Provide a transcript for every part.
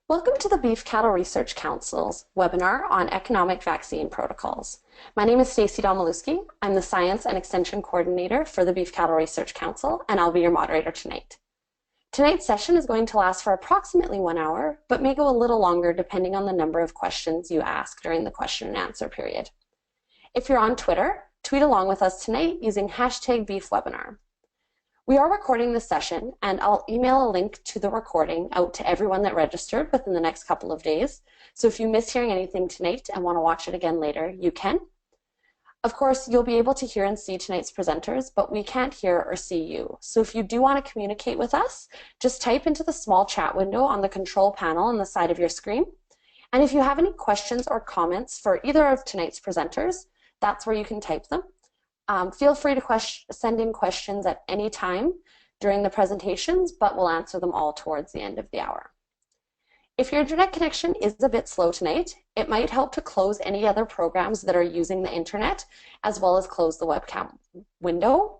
Welcome to the Beef Cattle Research Council's webinar on economic vaccine protocols. My name is Stacey Domaluski. I'm the Science and Extension Coordinator for the Beef Cattle Research Council, and I'll be your moderator tonight. Tonight's session is going to last for approximately 1 hour, but may go a little longer depending on the number of questions you ask during the question and answer period. If you're on Twitter, tweet along with us tonight using #BeefWebinar. We are recording this session, and I'll email a link to the recording out to everyone that registered within the next couple of days. So if you miss hearing anything tonight and want to watch it again later, you can. Of course, you'll be able to hear and see tonight's presenters, but we can't hear or see you. So if you do want to communicate with us, just type into the small chat window on the control panel on the side of your screen. And if you have any questions or comments for either of tonight's presenters, that's where you can type them. Feel free to send in questions at any time during the presentations, but we'll answer them all towards the end of the hour. If your internet connection is a bit slow tonight, it might help to close any other programs that are using the internet, as well as close the webcam window.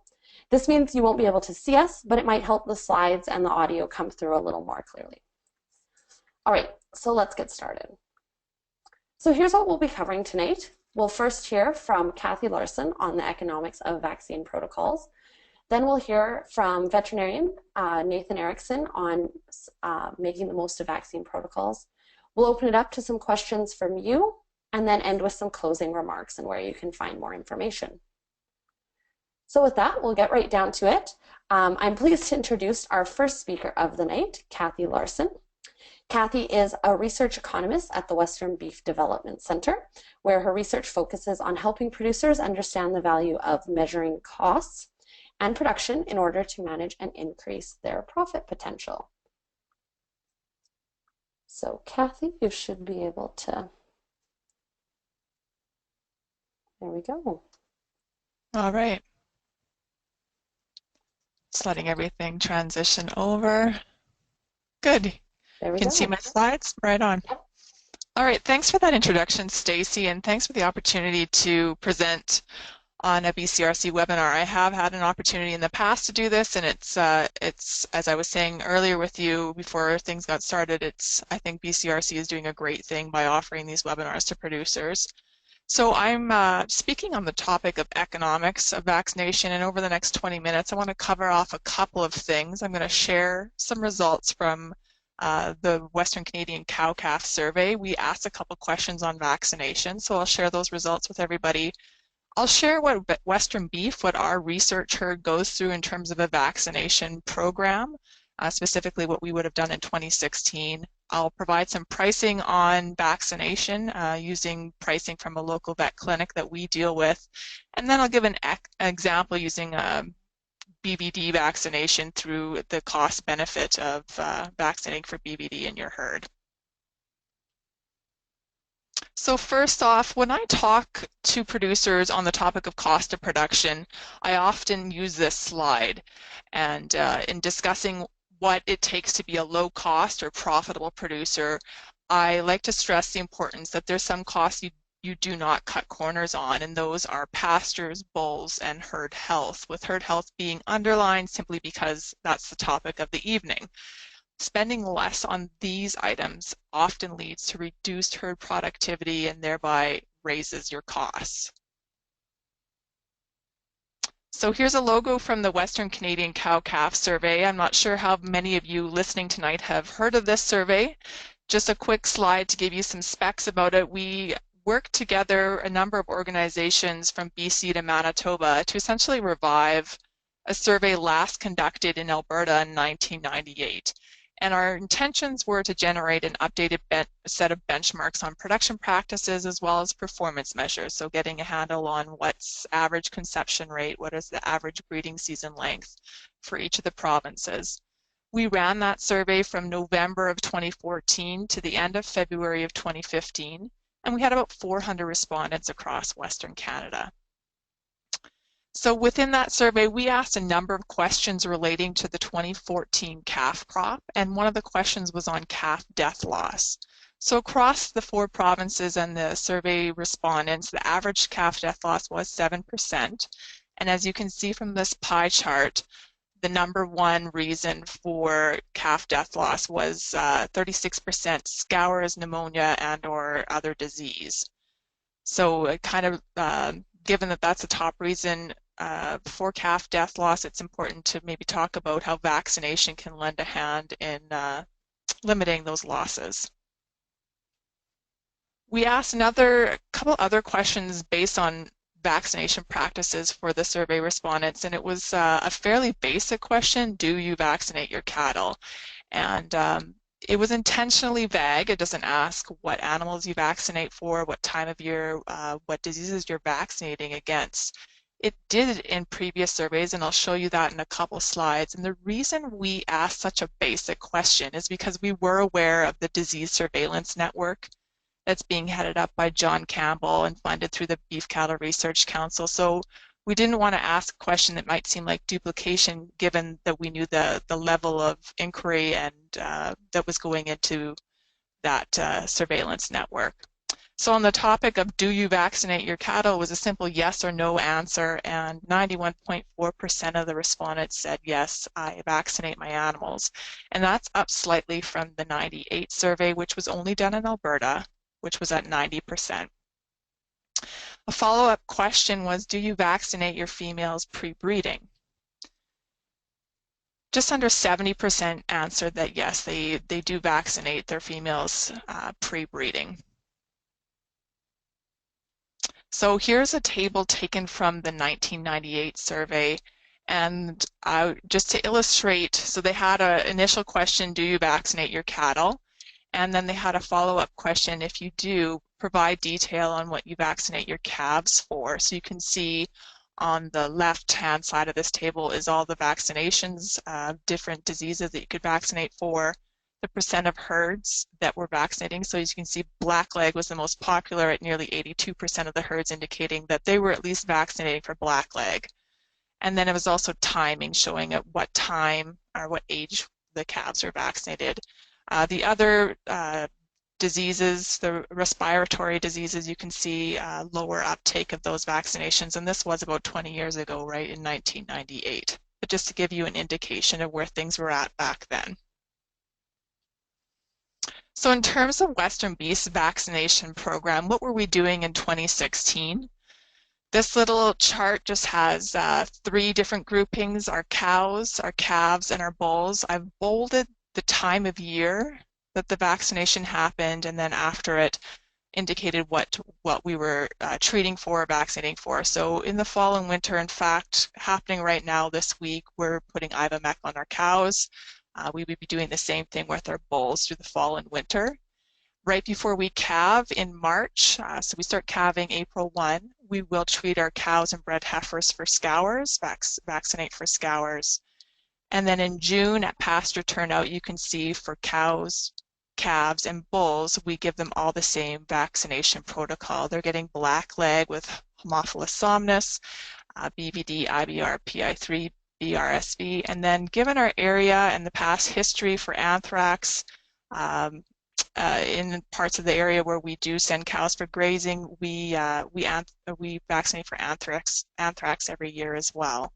This means you won't be able to see us, but it might help the slides and the audio come through a little more clearly. All right, so let's get started. So here's what we'll be covering tonight. We'll first hear from Kathy Larson on the economics of vaccine protocols. Then we'll hear from veterinarian Nathan Erickson on making the most of vaccine protocols. We'll open it up to some questions from you and then end with some closing remarks and where you can find more information. So with that, we'll get right down to it. I'm pleased to introduce our first speaker of the night, Kathy Larson. Kathy is a research economist at the Western Beef Development Center, where her research focuses on helping producers understand the value of measuring costs and production in order to manage and increase their profit potential. So Kathy, you should be able to, there we go. All right. Just letting everything transition over. Good. There we You can go. see my slides? Right on. All right, thanks for that introduction, Stacey, and thanks for the opportunity to present on a BCRC webinar. I have had an opportunity in the past to do this, and it's as I was saying earlier with you before things got started, I think BCRC is doing a great thing by offering these webinars to producers. So I'm speaking on the topic of economics of vaccination, and over the next 20 minutes, I want to cover off a couple of things. I'm going to share some results from the Western Canadian cow-calf survey. We asked a couple questions on vaccination, so I'll share those results with everybody. I'll share what Western Beef, what our research herd goes through in terms of a vaccination program, specifically what we would have done in 2016. I'll provide some pricing on vaccination using pricing from a local vet clinic that we deal with, and then I'll give an example using BVD vaccination through the cost benefit of vaccinating for BVD in your herd. So first off, when I talk to producers on the topic of cost of production, I often use this slide, and in discussing what it takes to be a low cost or profitable producer, I like to stress the importance that there's some costs you do not cut corners on, and those are pastures, bulls, and herd health, with herd health being underlined simply because that's the topic of the evening. Spending less on these items often leads to reduced herd productivity and thereby raises your costs. So here's a logo from the Western Canadian cow-calf survey. I'm not sure how many of you listening tonight have heard of this survey. Just a quick slide to give you some specs about it. We worked together, a number of organizations from BC to Manitoba, to essentially revive a survey last conducted in Alberta in 1998. And our intentions were to generate an updated set of benchmarks on production practices as well as performance measures. So getting a handle on what's average conception rate, what is the average breeding season length for each of the provinces. We ran that survey from November of 2014 to the end of February of 2015. And we had about 400 respondents across Western Canada. So within that survey, we asked a number of questions relating to the 2014 calf crop, and one of the questions was on calf death loss. So across the 4 provinces and the survey respondents, the average calf death loss was 7%. And as you can see from this pie chart, the number one reason for calf death loss was 36% scours, pneumonia, and or other disease. So it kind of, given that that's the top reason for calf death loss, it's important to maybe talk about how vaccination can lend a hand in limiting those losses. We asked a couple other questions based on vaccination practices for the survey respondents, and it was a fairly basic question: do you vaccinate your cattle? And it was intentionally vague. It doesn't ask what animals you vaccinate for, what time of year, what diseases you're vaccinating against. It did in previous surveys, and I'll show you that in a couple slides. And the reason we asked such a basic question is because we were aware of the disease surveillance network that's being headed up by John Campbell and funded through the Beef Cattle Research Council. So we didn't want to ask a question that might seem like duplication, given that we knew the level of inquiry and that was going into that surveillance network. So on the topic of do you vaccinate your cattle was a simple yes or no answer, and 91.4% of the respondents said yes, I vaccinate my animals. And that's up slightly from the 98 survey, which was only done in Alberta, which was at 90%. A follow-up question was, do you vaccinate your females pre-breeding? Just under 70% answered that yes, they do vaccinate their females pre-breeding. So here's a table taken from the 1998 survey, and just to illustrate, so they had an initial question, do you vaccinate your cattle? And then they had a follow-up question, if you do, provide detail on what you vaccinate your calves for. So you can see on the left-hand side of this table is all the vaccinations, different diseases that you could vaccinate for, the percent of herds that were vaccinating. So as you can see, blackleg was the most popular at nearly 82% of the herds, indicating that they were at least vaccinating for blackleg. And then it was also timing, showing at what time or what age the calves are vaccinated. The other diseases, the respiratory diseases, you can see lower uptake of those vaccinations, and this was about 20 years ago, right, in 1998. But just to give you an indication of where things were at back then. So in terms of Western Beef's vaccination program, what were we doing in 2016? This little chart just has 3 different groupings: our cows, our calves, and our bulls. I've bolded the time of year that the vaccination happened, and then after it indicated what we were treating for, vaccinating for. So in the fall and winter, in fact, happening right now this week, we're putting Ivamec on our cows. We would be doing the same thing with our bulls through the fall and winter. Right before we calve in March, so we start calving April 1, we will treat our cows and bred heifers for scours, vaccinate for scours. And then in June at pasture turnout, you can see for cows, calves, and bulls, we give them all the same vaccination protocol. They're getting blackleg with Haemophilus somnus, BVD, IBR, PI3, BRSV, and then given our area and the past history for anthrax, in parts of the area where we do send cows for grazing, we vaccinate for anthrax every year as well.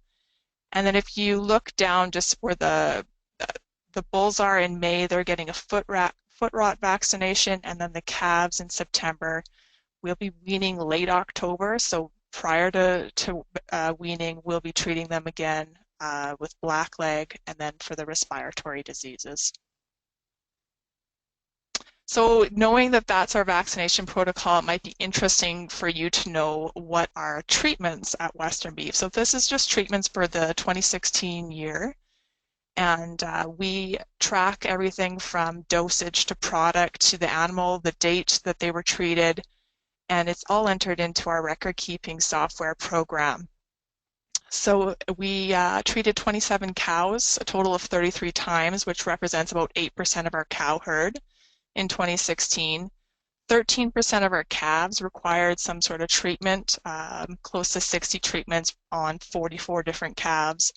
And then if you look down just where the bulls are in May, they're getting a foot rot vaccination, and then the calves in September. We'll be weaning late October, so prior to weaning, we'll be treating them again with blackleg and then for the respiratory diseases. So knowing that that's our vaccination protocol, it might be interesting for you to know what are treatments at Western Beef. So this is just treatments for the 2016 year. And we track everything from dosage to product to the animal, the date that they were treated, and it's all entered into our record-keeping software program. So we treated 27 cows, a total of 33 times, which represents about 8% of our cow herd. In 2016, 13% of our calves required some sort of treatment, close to 60 treatments on 44 different calves.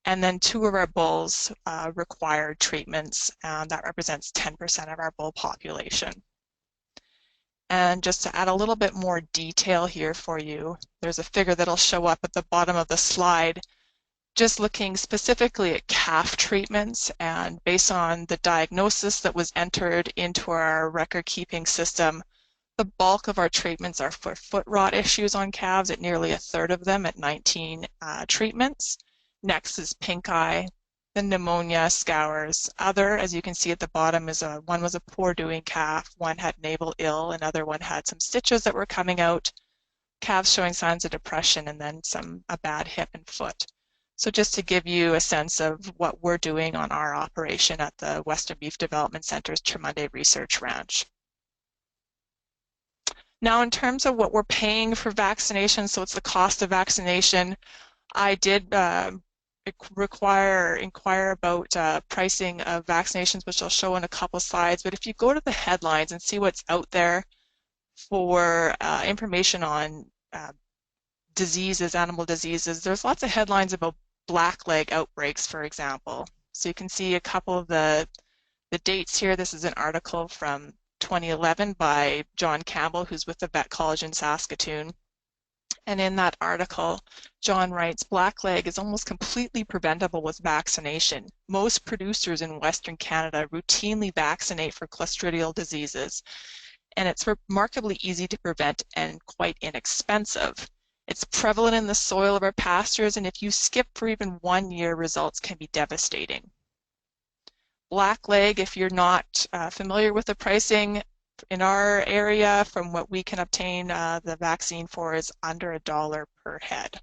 And then 2 of our bulls required treatments, and that represents 10% of our bull population. And just to add a little bit more detail here for you, there's a figure that'll show up at the bottom of the slide. just looking specifically at calf treatments, and based on the diagnosis that was entered into our record-keeping system, the bulk of our treatments are for foot rot issues on calves, at nearly a third of them at 19 treatments. Next is pink eye, then pneumonia, scours. Other, as you can see at the bottom, is one was a poor doing calf, one had navel ill, another one had some stitches that were coming out, calves showing signs of depression, and then a bad hip and foot. So just to give you a sense of what we're doing on our operation at the Western Beef Development Center's Tremunde Research Ranch. Now, in terms of what we're paying for vaccination, so it's the cost of vaccination, I did inquire about pricing of vaccinations, which I'll show in a couple slides. But if you go to the headlines and see what's out there for information on diseases, animal diseases, there's lots of headlines about blackleg outbreaks, for example. So you can see a couple of the dates here. This is an article from 2011 by John Campbell, who's with the Vet College in Saskatoon. And in that article, John writes, blackleg is almost completely preventable with vaccination. Most producers in Western Canada routinely vaccinate for clostridial diseases, and it's remarkably easy to prevent and quite inexpensive. It's prevalent in the soil of our pastures, and if you skip for even 1 year, results can be devastating. Blackleg, if you're not familiar with the pricing, in our area, from what we can obtain the vaccine for, is under $1 per head.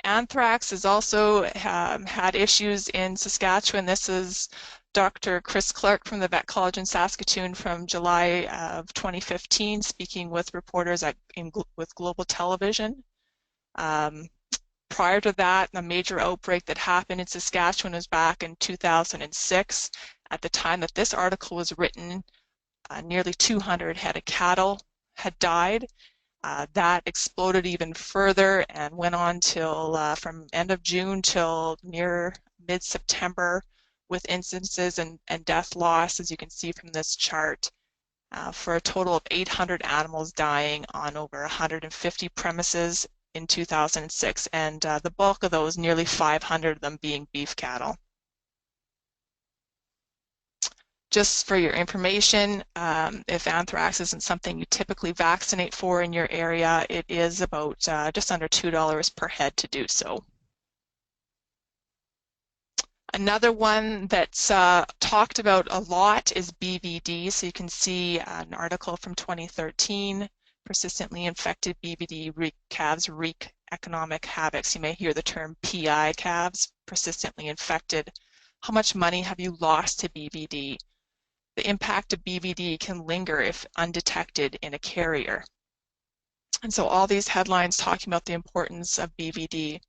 Anthrax has also had issues in Saskatchewan. This is Dr. Chris Clark from the Vet College in Saskatoon from July of 2015, speaking with reporters with Global Television. Prior to that, the major outbreak that happened in Saskatchewan was back in 2006. At the time that this article was written, nearly 200 head of cattle had died. That exploded even further and went on till from end of June till near mid-September, with instances and death loss, as you can see from this chart, for a total of 800 animals dying on over 150 premises in 2006, and the bulk of those, nearly 500 of them, being beef cattle. Just for your information, if anthrax isn't something you typically vaccinate for in your area, it is about just under $2 per head to do so. Another one that's talked about a lot is BVD. So you can see an article from 2013, persistently infected BVD calves wreak economic havocs. You may hear the term PI calves, persistently infected. How much money have you lost to BVD? The impact of BVD can linger if undetected in a carrier. And so all these headlines talking about the importance of BVD.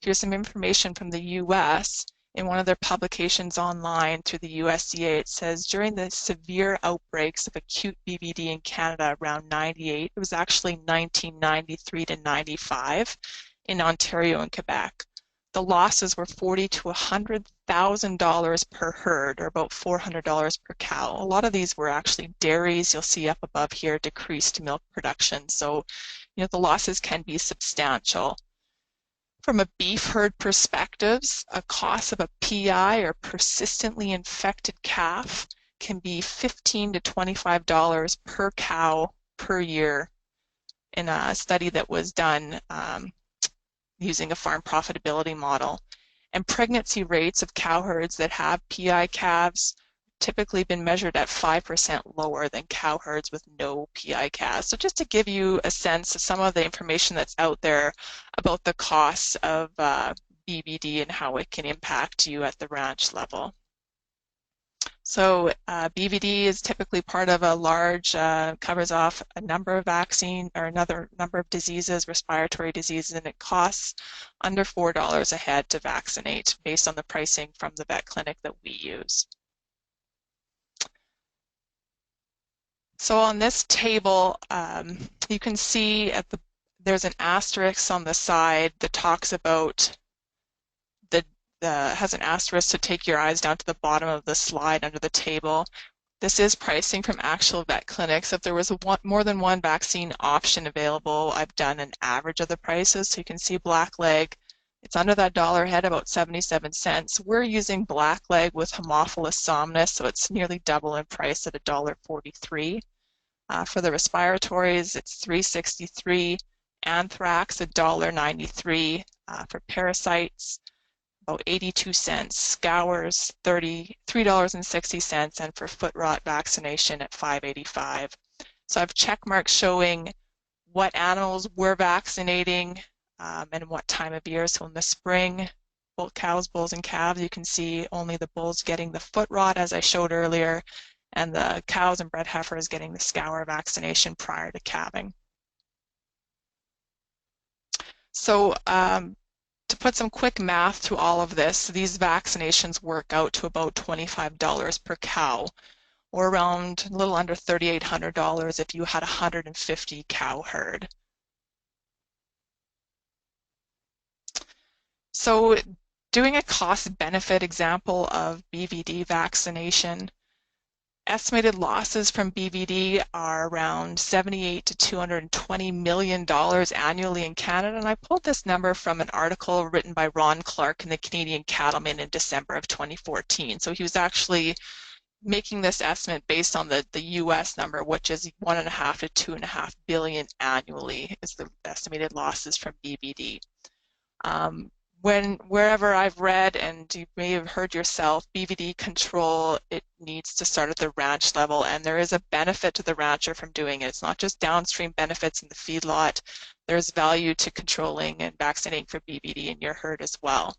Here's some information from the US. In one of their publications online through the USDA, it says, during the severe outbreaks of acute BVD in Canada around 98, it was actually 1993 to 95 in Ontario and Quebec, the losses were $40,000 to $100,000 per herd, or about $400 per cow. A lot of these were actually dairies. You'll see up above here decreased milk production. So, the losses can be substantial. From a beef herd perspective, a cost of a PI, or persistently infected calf, can be $15 to $25 per cow per year in a study that was done using a farm profitability model. And pregnancy rates of cow herds that have PI calves typically been measured at 5% lower than cow herds with no PI calves. So just to give you a sense of some of the information that's out there about the costs of BVD and how it can impact you at the ranch level. So BVD is typically part of a large, covers off a number of vaccine or another number of diseases, respiratory diseases, and it costs under $4 a head to vaccinate based on the pricing from the vet clinic that we use. So on this table, you can see there's an asterisk on the side that talks about has an asterisk to take your eyes down to the bottom of the slide under the table. This is pricing from actual vet clinics. If there was more than one vaccine option available, I've done an average of the prices. So you can see blackleg It's under that dollar head, about 77 cents. We're using blackleg with Haemophilus somnus, so it's nearly double in price at $1.43. For the respiratories, it's $3.63. Anthrax, $1.93. For parasites, about 82 cents. Scours, $3.60, and for foot rot vaccination at $5.85. So I have check marks showing what animals we're vaccinating and what time of year. So in the spring, both cows, bulls, and calves, you can see only the bulls getting the foot rot, as I showed earlier, and the cows and bred heifers getting the scour vaccination prior to calving. So to put some quick math to all of this, these vaccinations work out to about $25 per cow, or around a little under $3,800 if you had a 150 cow herd. So doing a cost-benefit example of BVD vaccination, estimated losses from BVD are around $78 to $220 million annually in Canada, and I pulled this number from an article written by Ron Clark in the Canadian Cattleman in December of 2014. So he was actually making this estimate based on the US number, which is 1.5 to 2.5 billion annually is the estimated losses from BVD. Wherever I've read, and you may have heard yourself, BVD control, it needs to start at the ranch level, and there is a benefit to the rancher from doing it. It's not just downstream benefits in the feedlot. There's value to controlling and vaccinating for BVD in your herd as well.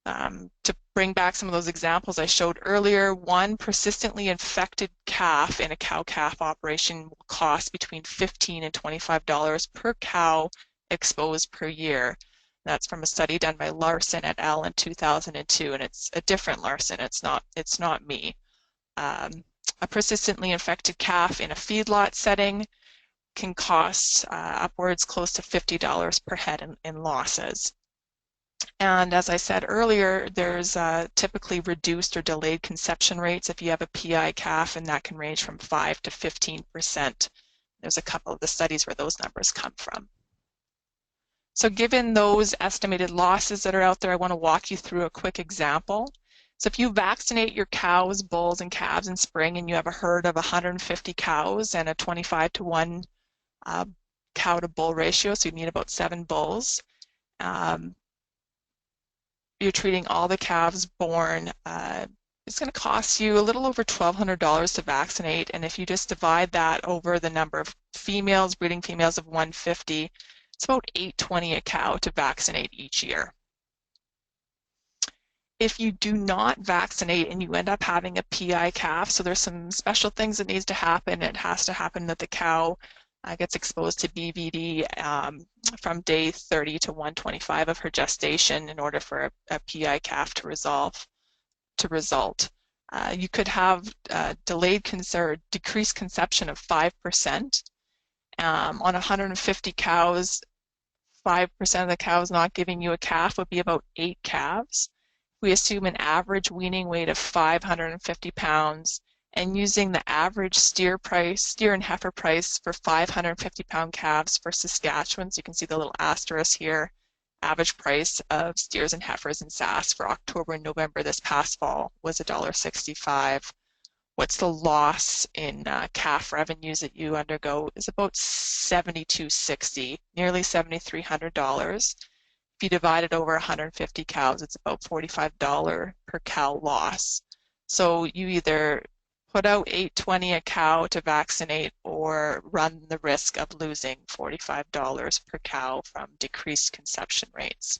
To bring back some of those examples I showed earlier, one persistently infected calf in a cow-calf operation will cost between $15 and $25 per cow exposed per year. That's from a study done by Larson et al. In 2002, and it's a different Larson. It's not me. A persistently infected calf in a feedlot setting can cost upwards close to $50 per head in losses. And as I said earlier, there's typically reduced or delayed conception rates if you have a PI calf, and that can range from 5 to 15%. There's a couple of the studies where those numbers come from. So given those estimated losses that are out there, I want to walk you through a quick example. So if you vaccinate your cows, bulls, and calves in spring, and you have a herd of 150 cows and a 25 to 1 cow to bull ratio, so you need about 7 bulls, you're treating all the calves born, it's going to cost you a little over $1,200 to vaccinate, and if you just divide that over the number of females, breeding females of 150, it's about $820 a cow to vaccinate each year. If you do not vaccinate and you end up having a PI calf, so there's some special things that needs to happen. It has to happen that the cow gets exposed to BVD from day 30 to 125 of her gestation in order for a PI calf to result. You could have decreased conception of 5%. On 150 cows, 5% of the cows not giving you a calf would be about 8 calves. We assume an average weaning weight of 550 pounds, and using the average steer and heifer price for 550-pound calves for Saskatchewan, so you can see the little asterisk here, average price of steers and heifers in Sask for October and November this past fall was $1.65. What's the loss in calf revenues that you undergo is about $72.60, nearly $7,300. If you divide it over 150 cows, it's about $45 per cow loss. So you either put out $820 a cow to vaccinate or run the risk of losing $45 per cow from decreased conception rates.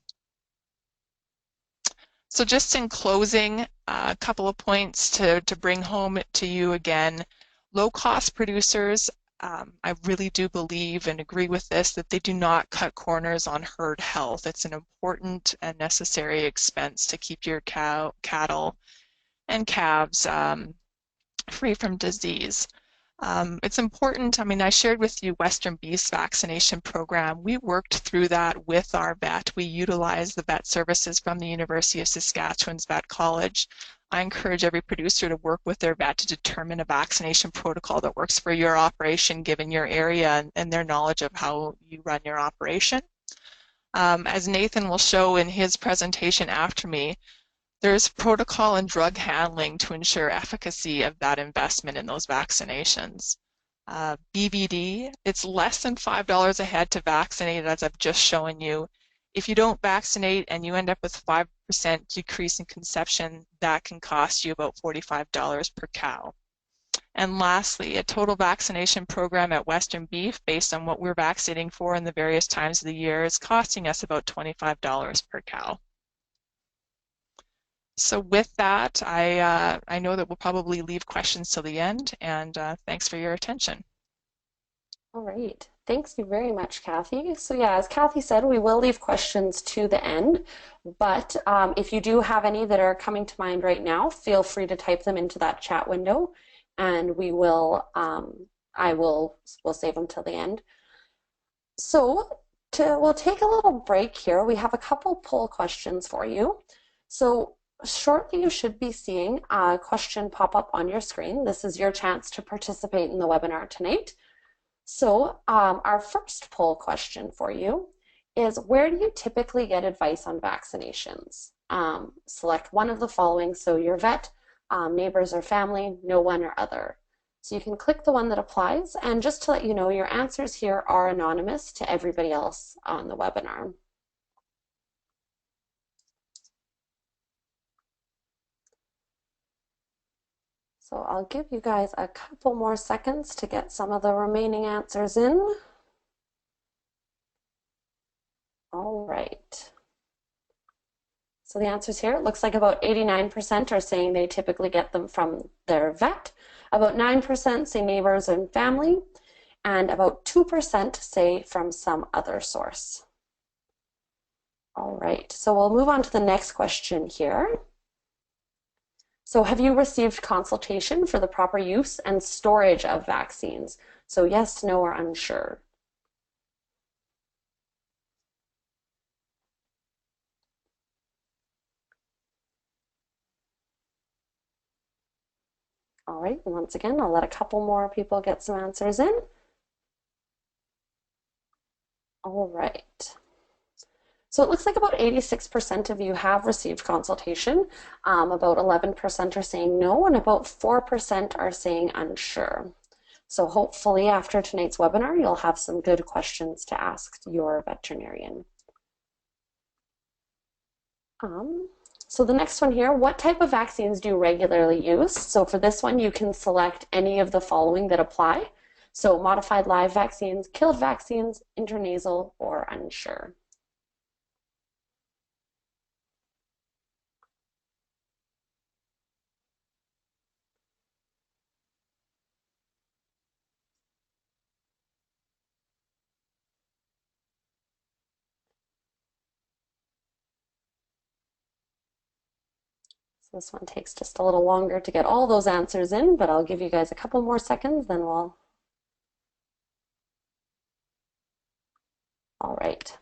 So just in closing, a couple of points to bring home to you again. Low-cost producers, I really do believe and agree with this, that they do not cut corners on herd health. It's an important and necessary expense to keep your cattle and calves free from disease. It's important, I shared with you Western Beast vaccination program. We worked through that with our vet. We utilized the vet services from the University of Saskatchewan's Vet College. I encourage every producer to work with their vet to determine a vaccination protocol that works for your operation given your area and their knowledge of how you run your operation. As Nathan will show in his presentation after me, there's protocol and drug handling to ensure efficacy of that investment in those vaccinations. BVD, it's less than $5 a head to vaccinate, as I've just shown you. If you don't vaccinate and you end up with 5% decrease in conception, that can cost you about $45 per cow. And lastly, a total vaccination program at Western Beef, based on what we're vaccinating for in the various times of the year, is costing us about $25 per cow. So with that, I know that we'll probably leave questions till the end, and thanks for your attention. All right. Thanks you very much, Kathy. So yeah, as Kathy said, we will leave questions to the end, but if you do have any that are coming to mind right now, feel free to type them into that chat window, and we will, we'll save them till the end. So we'll take a little break here. We have a couple poll questions for you. So shortly you should be seeing a question pop up on your screen. This is your chance to participate in the webinar tonight. So our first poll question for you is, where do you typically get advice on vaccinations? Select one of the following, so your vet, neighbors or family, no one or other. So you can click the one that applies, and just to let you know, your answers here are anonymous to everybody else on the webinar. So I'll give you guys a couple more seconds to get some of the remaining answers in. All right. So the answers here, it looks like about 89% are saying they typically get them from their vet, about 9% say neighbors and family, and about 2% say from some other source. All right, so we'll move on to the next question here. So have you received consultation for the proper use and storage of vaccines? So yes, no, or unsure. All right, and once again, I'll let a couple more people get some answers in. All right. So it looks like about 86% of you have received consultation. About 11% are saying no, and about 4% are saying unsure. So hopefully after tonight's webinar, you'll have some good questions to ask your veterinarian. So the next one here, what type of vaccines do you regularly use? So for this one, you can select any of the following that apply. So modified live vaccines, killed vaccines, intranasal, or unsure. So this one takes just a little longer to get all those answers in, but I'll give you guys a couple more seconds, then we'll... All right.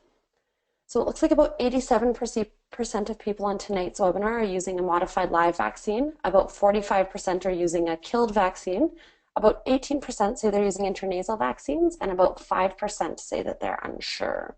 So it looks like about 87% of people on tonight's webinar are using a modified live vaccine. About 45% are using a killed vaccine. About 18% say they're using intranasal vaccines, and about 5% say that they're unsure.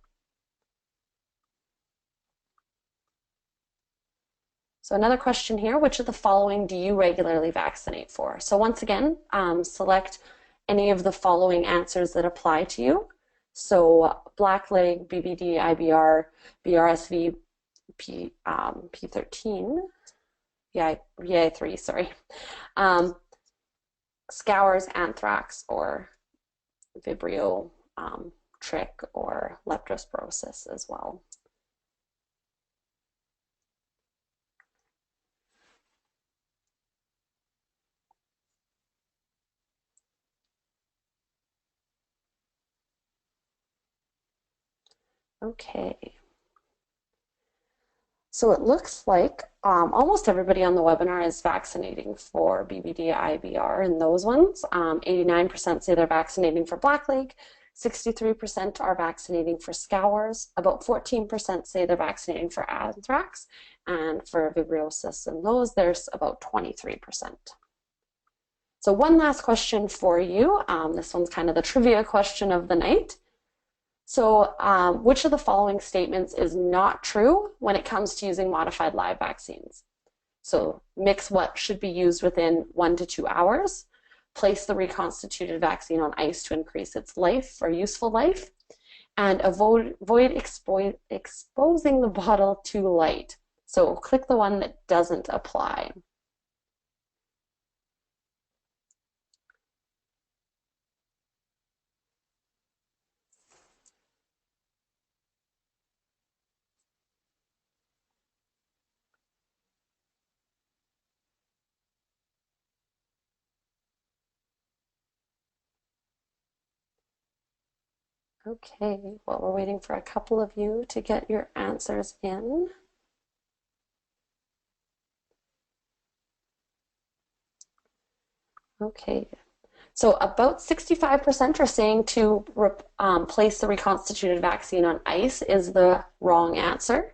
So another question here, which of the following do you regularly vaccinate for? So once again, select any of the following answers that apply to you. So blackleg, BBD, IBR, BRSV, P13, VI3, sorry, scours, anthrax, or Vibrio, trick, or leptospirosis as well. Okay. So it looks like almost everybody on the webinar is vaccinating for BBD, IBR, and those ones. 89% say they're vaccinating for blackleg, 63% are vaccinating for scours, about 14% say they're vaccinating for anthrax, and for vibriosis and those, there's about 23%. So one last question for you. This one's kind of the trivia question of the night. So which of the following statements is not true when it comes to using modified live vaccines? So mix what should be used within 1 to 2 hours, place the reconstituted vaccine on ice to increase its life or useful life, and avoid exposing the bottle to light. So click the one that doesn't apply. Okay, well, we're waiting for a couple of you to get your answers in. Okay, so about 65% are saying to place the reconstituted vaccine on ice is the wrong answer.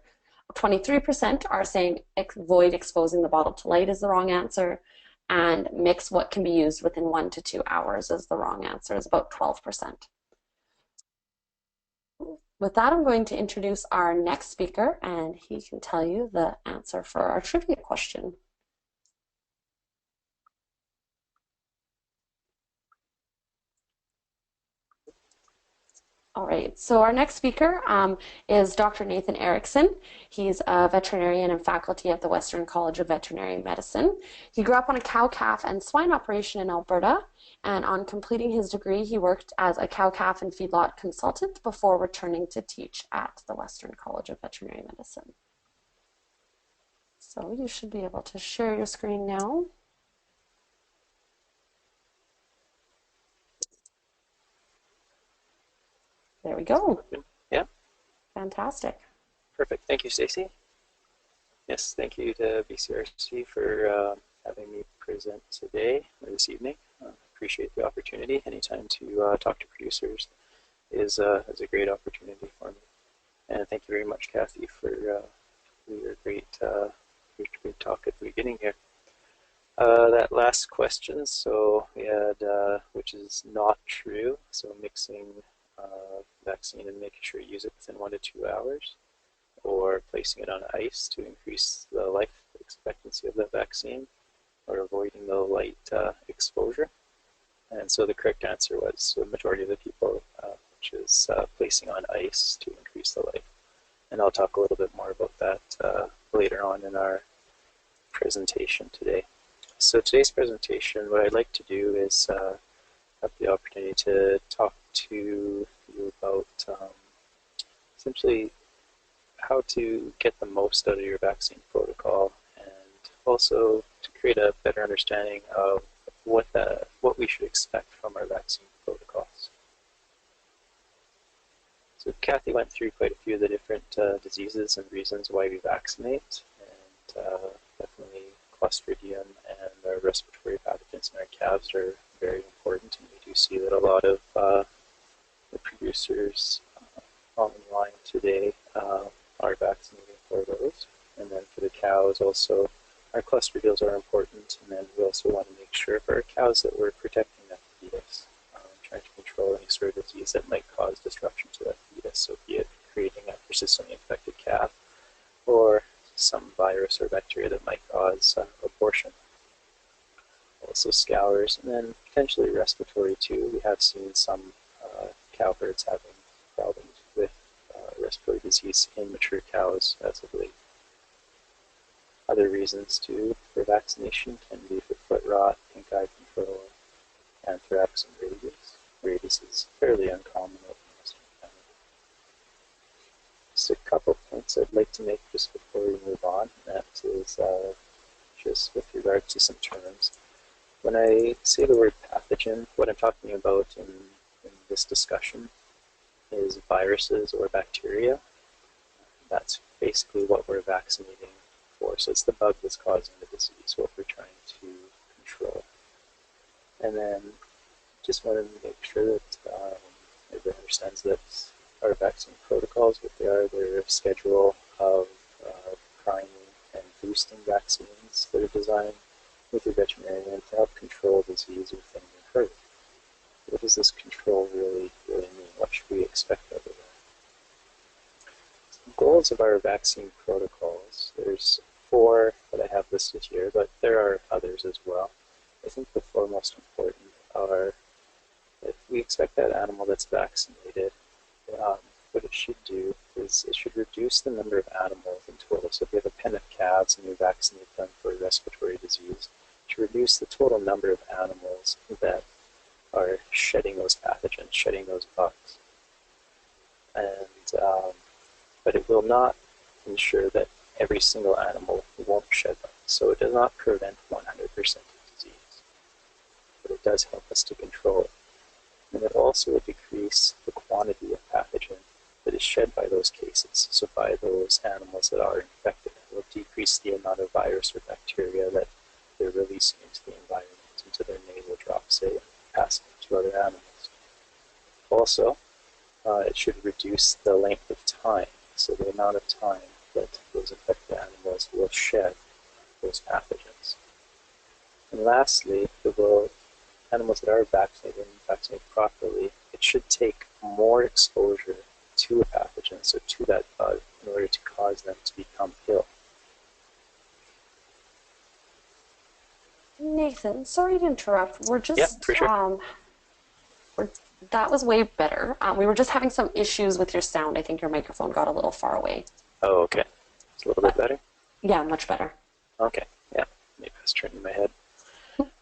23% are saying avoid exposing the bottle to light is the wrong answer. And mix what can be used within 1 to 2 hours is the wrong answer, is about 12%. With that, I'm going to introduce our next speaker, and he can tell you the answer for our trivia question. All right, so our next speaker is Dr. Nathan Erickson. He's a veterinarian and faculty at the Western College of Veterinary Medicine. He grew up on a cow, calf, and swine operation in Alberta, and on completing his degree, he worked as a cow, calf, and feedlot consultant before returning to teach at the Western College of Veterinary Medicine. So you should be able to share your screen now. There we go. Yeah. Fantastic. Perfect. Thank you, Stacey. Yes, thank you to BCRC for having me present today or this evening. Appreciate the opportunity. Anytime to talk to producers is a great opportunity for me. And thank you very much, Kathy, for your great talk at the beginning here. That last question, so we had, which is not true, so mixing vaccine and making sure you use it within 1 to 2 hours, or placing it on ice to increase the life expectancy of the vaccine, or avoiding the light exposure. And so the correct answer was the majority of the people, which is placing on ice to increase the life. And I'll talk a little bit more about that later on in our presentation today. So today's presentation, what I'd like to do is have the opportunity to talk to you about essentially how to get the most out of your vaccine protocol, and also to create a better understanding of what we should expect from our vaccine protocols. So Kathy went through quite a few of the different diseases and reasons why we vaccinate, and definitely Clostridium and our respiratory pathogens in our calves are very important, and we do see that a lot of the producers on the line today are vaccinating for those. And then for the cows also, our Clostridials are important, and then we also want to make sure for our cows that we're protecting that fetus, trying to control any sort of disease that might cause disruption to that fetus, so be it creating a persistently infected calf or some virus or bacteria that might cause abortion. Also scours, and then potentially respiratory too. We have seen some cow herds having problems with respiratory disease in mature cows as of late. Other reasons too for vaccination can be for foot rot, pink eye control, anthrax, and rabies. Rabies is fairly uncommon out in Western Canada. Just a couple points I'd like to make just before we move on. That is just with regard to some terms. When I say the word pathogen, what I'm talking about in this discussion is viruses or bacteria. That's basically what we're vaccinating for. So it's the bug that's causing the disease, what we're trying to control. And then just wanted to make sure that everyone understands that our vaccine protocols, what they are, they're a schedule of priming and boosting vaccines that are designed with your veterinarian to help control disease within your herd. What does this control really mean? What should we expect out of it? goals of our vaccine protocols, there's 4 that I have listed here, but there are others as well. I think the 4 most important are, if we expect that animal that's vaccinated, what it should do is it should reduce the number of animals in total. So if we have a pen of calves and we vaccinate them for a respiratory disease, to reduce the total number of animals that are shedding those pathogens, shedding those bugs. And but it will not ensure that every single animal won't shed them. So it does not prevent 100% of disease, but it does help us to control it. And it also will decrease the quantity of pathogen that is shed by those cases. So by those animals that are infected, it will decrease the amount of virus or bacteria that they're releasing into the environment, into their nasal drops, say, and passing to other animals. Also, it should reduce the length of time, so the amount of time that those infected animals will shed those pathogens. And lastly, animals that are vaccinated and vaccinated properly, it should take more exposure to a pathogen, so to that bug, in order to cause them to become ill. Nathan, sorry to interrupt. We're just, Yeah, for sure. that was way better. We were just having some issues with your sound. I think your microphone got a little far away. Oh, okay. It's a little bit better? Yeah, much better. Okay, yeah. Maybe I was turning my head.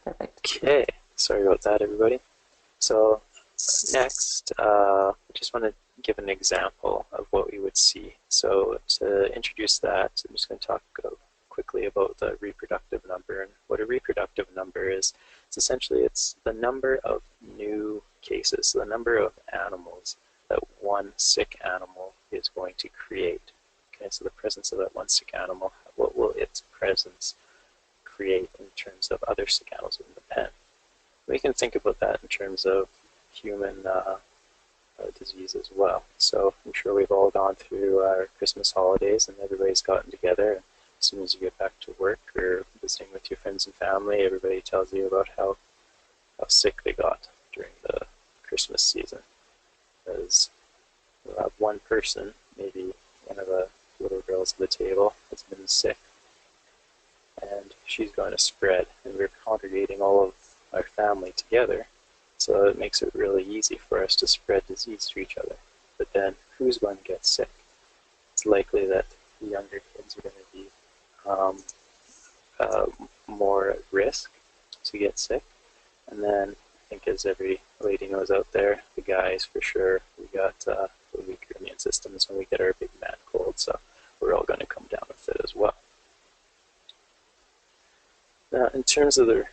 Perfect. Okay, sorry about that, everybody. So next, I just want to give an example of what we would see. So to introduce that, I'm just going to talk quickly about the reproductive number. And what a reproductive number is, it's the number of new cases, so the number of animals that one sick animal is going to create. Okay, so the presence of that one sick animal, what will its presence create in terms of other sick animals in the pen? We can think about that in terms of human disease as well. So I'm sure we've all gone through our Christmas holidays and everybody's gotten together. And as soon as you get back to work or visiting with your friends and family, everybody tells you about how sick they got during the Christmas season. Because you'll have one person, maybe one of the little girls at the table, that's been sick, and she's going to spread, and we're congregating all of our family together, so it makes it really easy for us to spread disease to each other. But then who's going to get sick? It's likely that the younger kids are going to be more at risk to get sick. And then I think, as every lady knows out there, the guys, for sure, we got the weaker immune systems when we get our big mad cold, so we're all going to come down with it as well. Now, in terms of the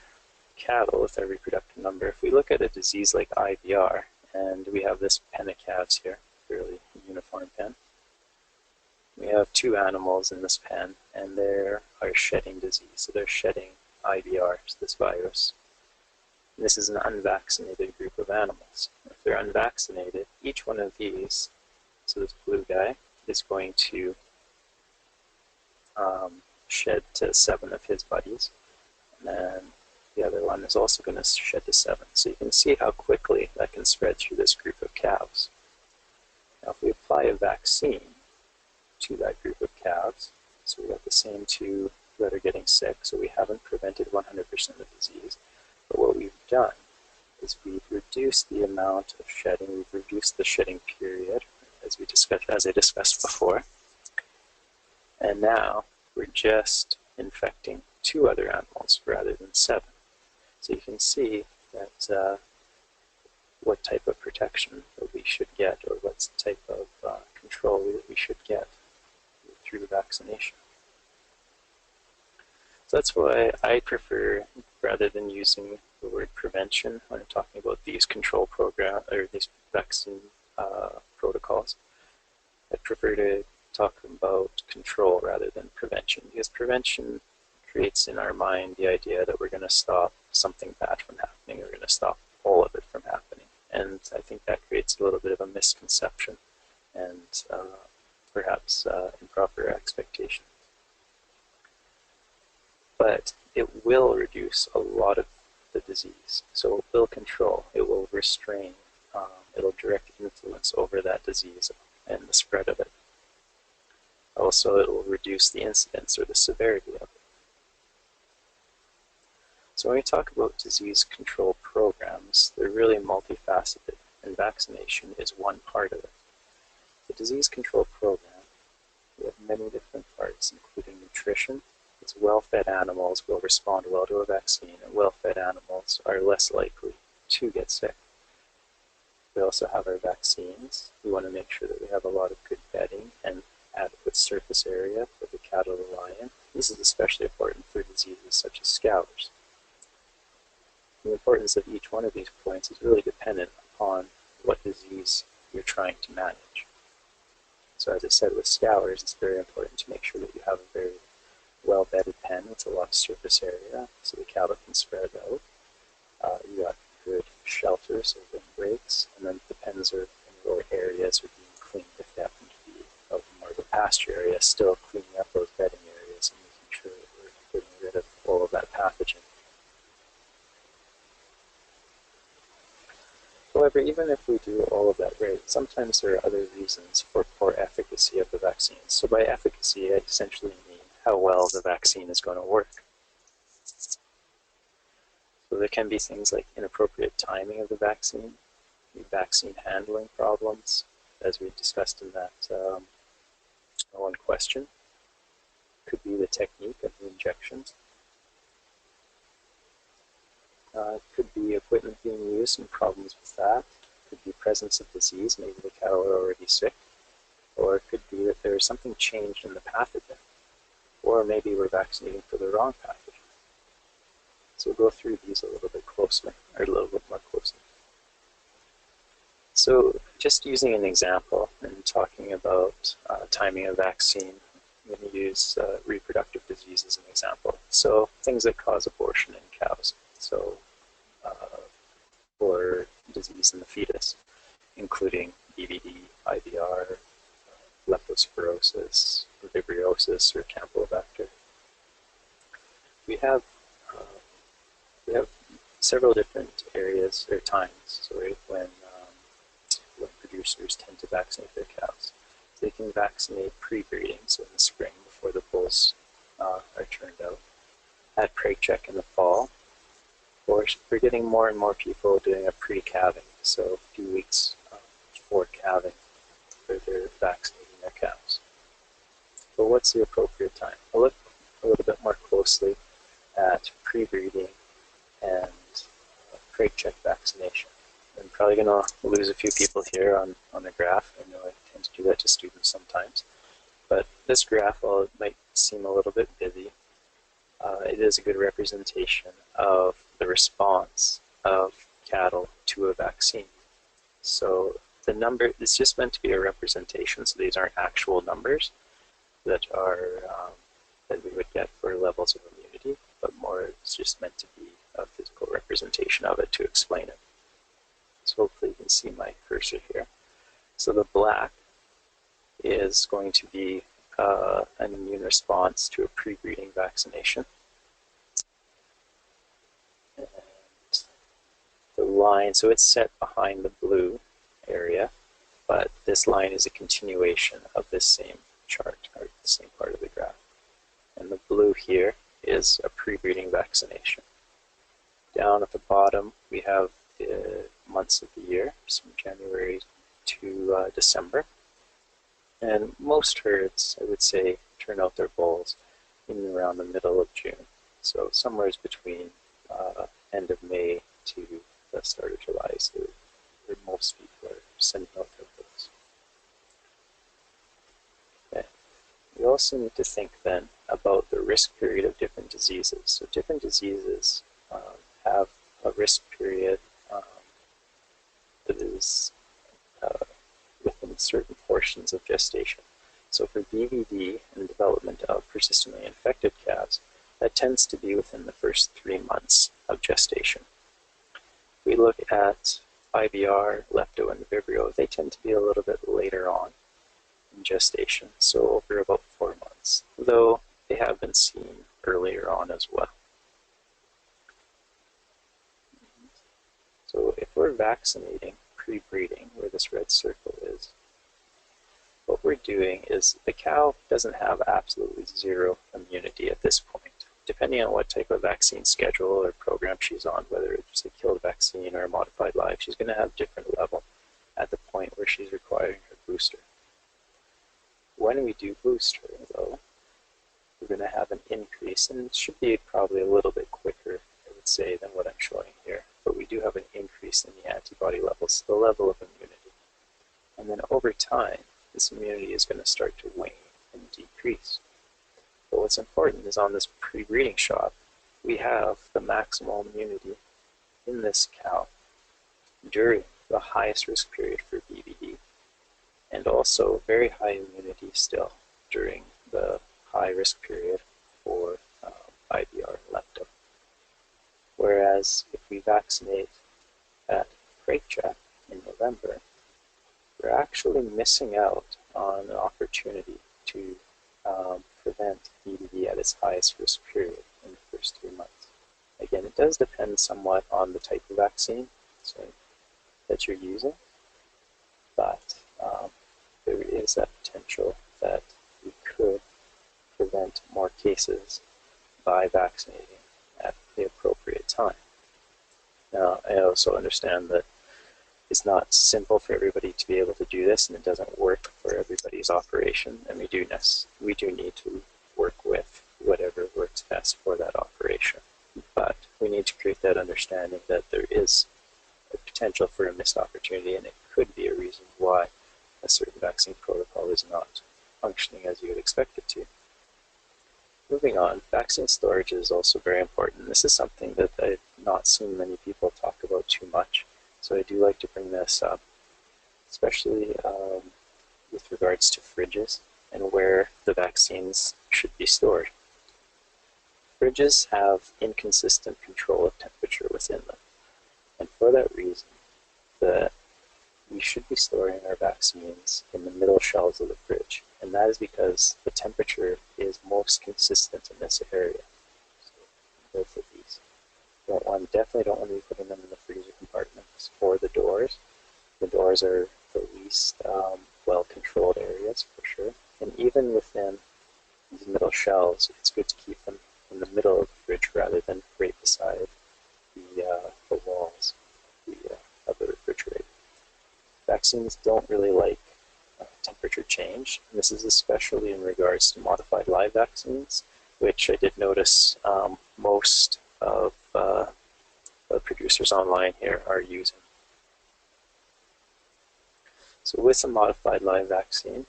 cattle with our reproductive number, if we look at a disease like IBR, and we have this pen of calves here, fairly uniform pen, we have 2 animals in this pen, and they are shedding disease. So they're shedding IBR, this virus. And this is an unvaccinated group of animals. If they're unvaccinated, each one of these, so this blue guy, is going to shed to 7 of his buddies. And then the other one is also going to shed to 7. So you can see how quickly that can spread through this group of calves. Now, if we apply a vaccine to that group of calves, so we got the same 2 that are getting sick, so we haven't prevented 100% of disease, but what we've done is we've reduced the amount of shedding, we've reduced the shedding period, as I discussed before, and now we're just infecting 2 other animals rather than 7. So you can see that what type of protection that we should get, or what type of control that we should get through vaccination. So that's why I prefer, rather than using the word prevention when I'm talking about these control program or these vaccine protocols, I prefer to talk about control rather than prevention, because prevention creates in our mind the idea that we're going to stop something bad from happening, we're going to stop all of it from happening. And I think that creates a little bit of a misconception and perhaps improper expectation. But it will reduce a lot of the disease. So it will control, it will restrain, it'll direct influence over that disease and the spread of it. also it will reduce the incidence or the severity of it. So when we talk about disease control programs, they're really multifaceted, and vaccination is one part of it. The disease control program, we have many different parts, including nutrition. It's well-fed animals will respond well to a vaccine, and well-fed animals are less likely to get sick. We also have our vaccines. We want to make sure that we have a lot of good bedding and adequate surface area for the cattle to lie in. This is especially important for diseases such as scours. The importance of each one of these points is really dependent upon what disease you're trying to manage. So as I said, with scours, it's very important to make sure that you have a very well-bedded pen with a lot of surface area so the cattle can spread out. You got good shelter so windbreaks, and then the pens are in rural areas are being cleaned if they happen to be out in more of a pasture area, still cleaning up those bedding areas and making sure that we're getting rid of all of that pathogen. However, even if we do all of that right, sometimes there are other reasons for poor efficacy of the vaccines. So by efficacy, I essentially mean how well the vaccine is going to work. So there can be things like inappropriate timing of the vaccine handling problems, as we discussed in that one question. Could be the technique of the injections. Could be equipment being used and problems with that. Could be presence of disease, maybe the cattle are already sick. Or it could be that there's something changed in the pathogen. Or maybe we're vaccinating for the wrong pathogen. So we'll go through these a little bit closer, or a little bit more closely. So just using an example and talking about timing of vaccine, I'm going to use reproductive disease as an example. So things that cause abortion in cows. So or disease in the fetus, including BVD, IVR, leptospirosis, vibriosis, or Campylobacter. We have several different areas or times, sorry, when producers tend to vaccinate their cows. They can vaccinate pre-breeding, so in the spring before the bulls are turned out, at preg check in the fall, or we're getting more and more people doing a pre-calving, so a few weeks before calving, where they're vaccinating their cows. But what's the appropriate time? I'll look a little bit more closely at pre-breeding and preg check vaccination. I'm probably going to lose a few people here on the graph. I know I tend to do that to students sometimes. But this graph, while it might seem a little bit busy, it is a good representation of the response of cattle to a vaccine. So the number is just meant to be a representation, so these aren't actual numbers that are that we would get for levels of immunity, but more it's just meant to be a physical representation of it to explain it. So hopefully you can see my cursor here. So the black is going to be an immune response to a pre-breeding vaccination. And the line, so it's set behind the blue area, but this line is a continuation of this same chart, or the same part of the graph. And the blue here is a pre-breeding vaccination. Down at the bottom, we have the months of the year, from January to December. And most herds, I would say, turn out their bulls in and around the middle of June. So somewhere between end of May to the start of July, so where most people are sending out their bulls. Okay. We also need to think then about the risk period of different diseases. So different diseases have a risk period that is within certain portions of gestation. So for BVD and development of persistently infected calves, that tends to be within the first 3 months of gestation. If we look at IVR, lepto, and vibrio, they tend to be a little bit later on in gestation, so over about 4 months, though they have been seen earlier on as well. So if we're vaccinating pre-breeding, where this red circle is, about what we're doing is the cow doesn't have absolutely zero immunity at this point. Depending on what type of vaccine schedule or program she's on, whether it's a killed vaccine or a modified live, she's going to have different level at the point where she's requiring her booster. When we do boost her, though, we're going to have an increase, and it should be probably a little bit quicker, I would say, than what I'm showing here. But we do have an increase in the antibody levels, the level of immunity. And then over time, this immunity is going to start to wane and decrease. But what's important is on this pre-breeding shot, we have the maximal immunity in this cow during the highest risk period for BVD, and also very high immunity still during the high risk period for IBR and lepto. Whereas if we vaccinate at crate check in November, we're actually missing out on an opportunity to prevent BVD at its highest risk period in the first 3 months. Again, it does depend somewhat on the type of vaccine that you're using, but there is that potential that we could prevent more cases by vaccinating at the appropriate time. Now, I also understand that it's not simple for everybody to be able to do this, and it doesn't work for everybody's operation, and we do need to work with whatever works best for that operation. But we need to create that understanding that there is a potential for a missed opportunity, and it could be a reason why a certain vaccine protocol is not functioning as you would expect it to. Moving on, vaccine storage is also very important. This is something that I've not seen many people talk about too much, so I do like to bring this up, especially with regards to fridges and where the vaccines should be stored. Fridges have inconsistent control of temperature within them, and for that reason, we should be storing our vaccines in the middle shelves of the fridge, and that is because the temperature is most consistent in this area. So both of these. Definitely don't want to be putting them in the freezer compartments or the doors. The doors are the least well-controlled areas for sure, and even within these middle shelves, it's good to keep them in the middle of the fridge rather than right beside the walls of the refrigerator. Vaccines don't really like temperature change, and this is especially in regards to modified live vaccines, which I did notice most of the producers online here are using. So with a modified live vaccine,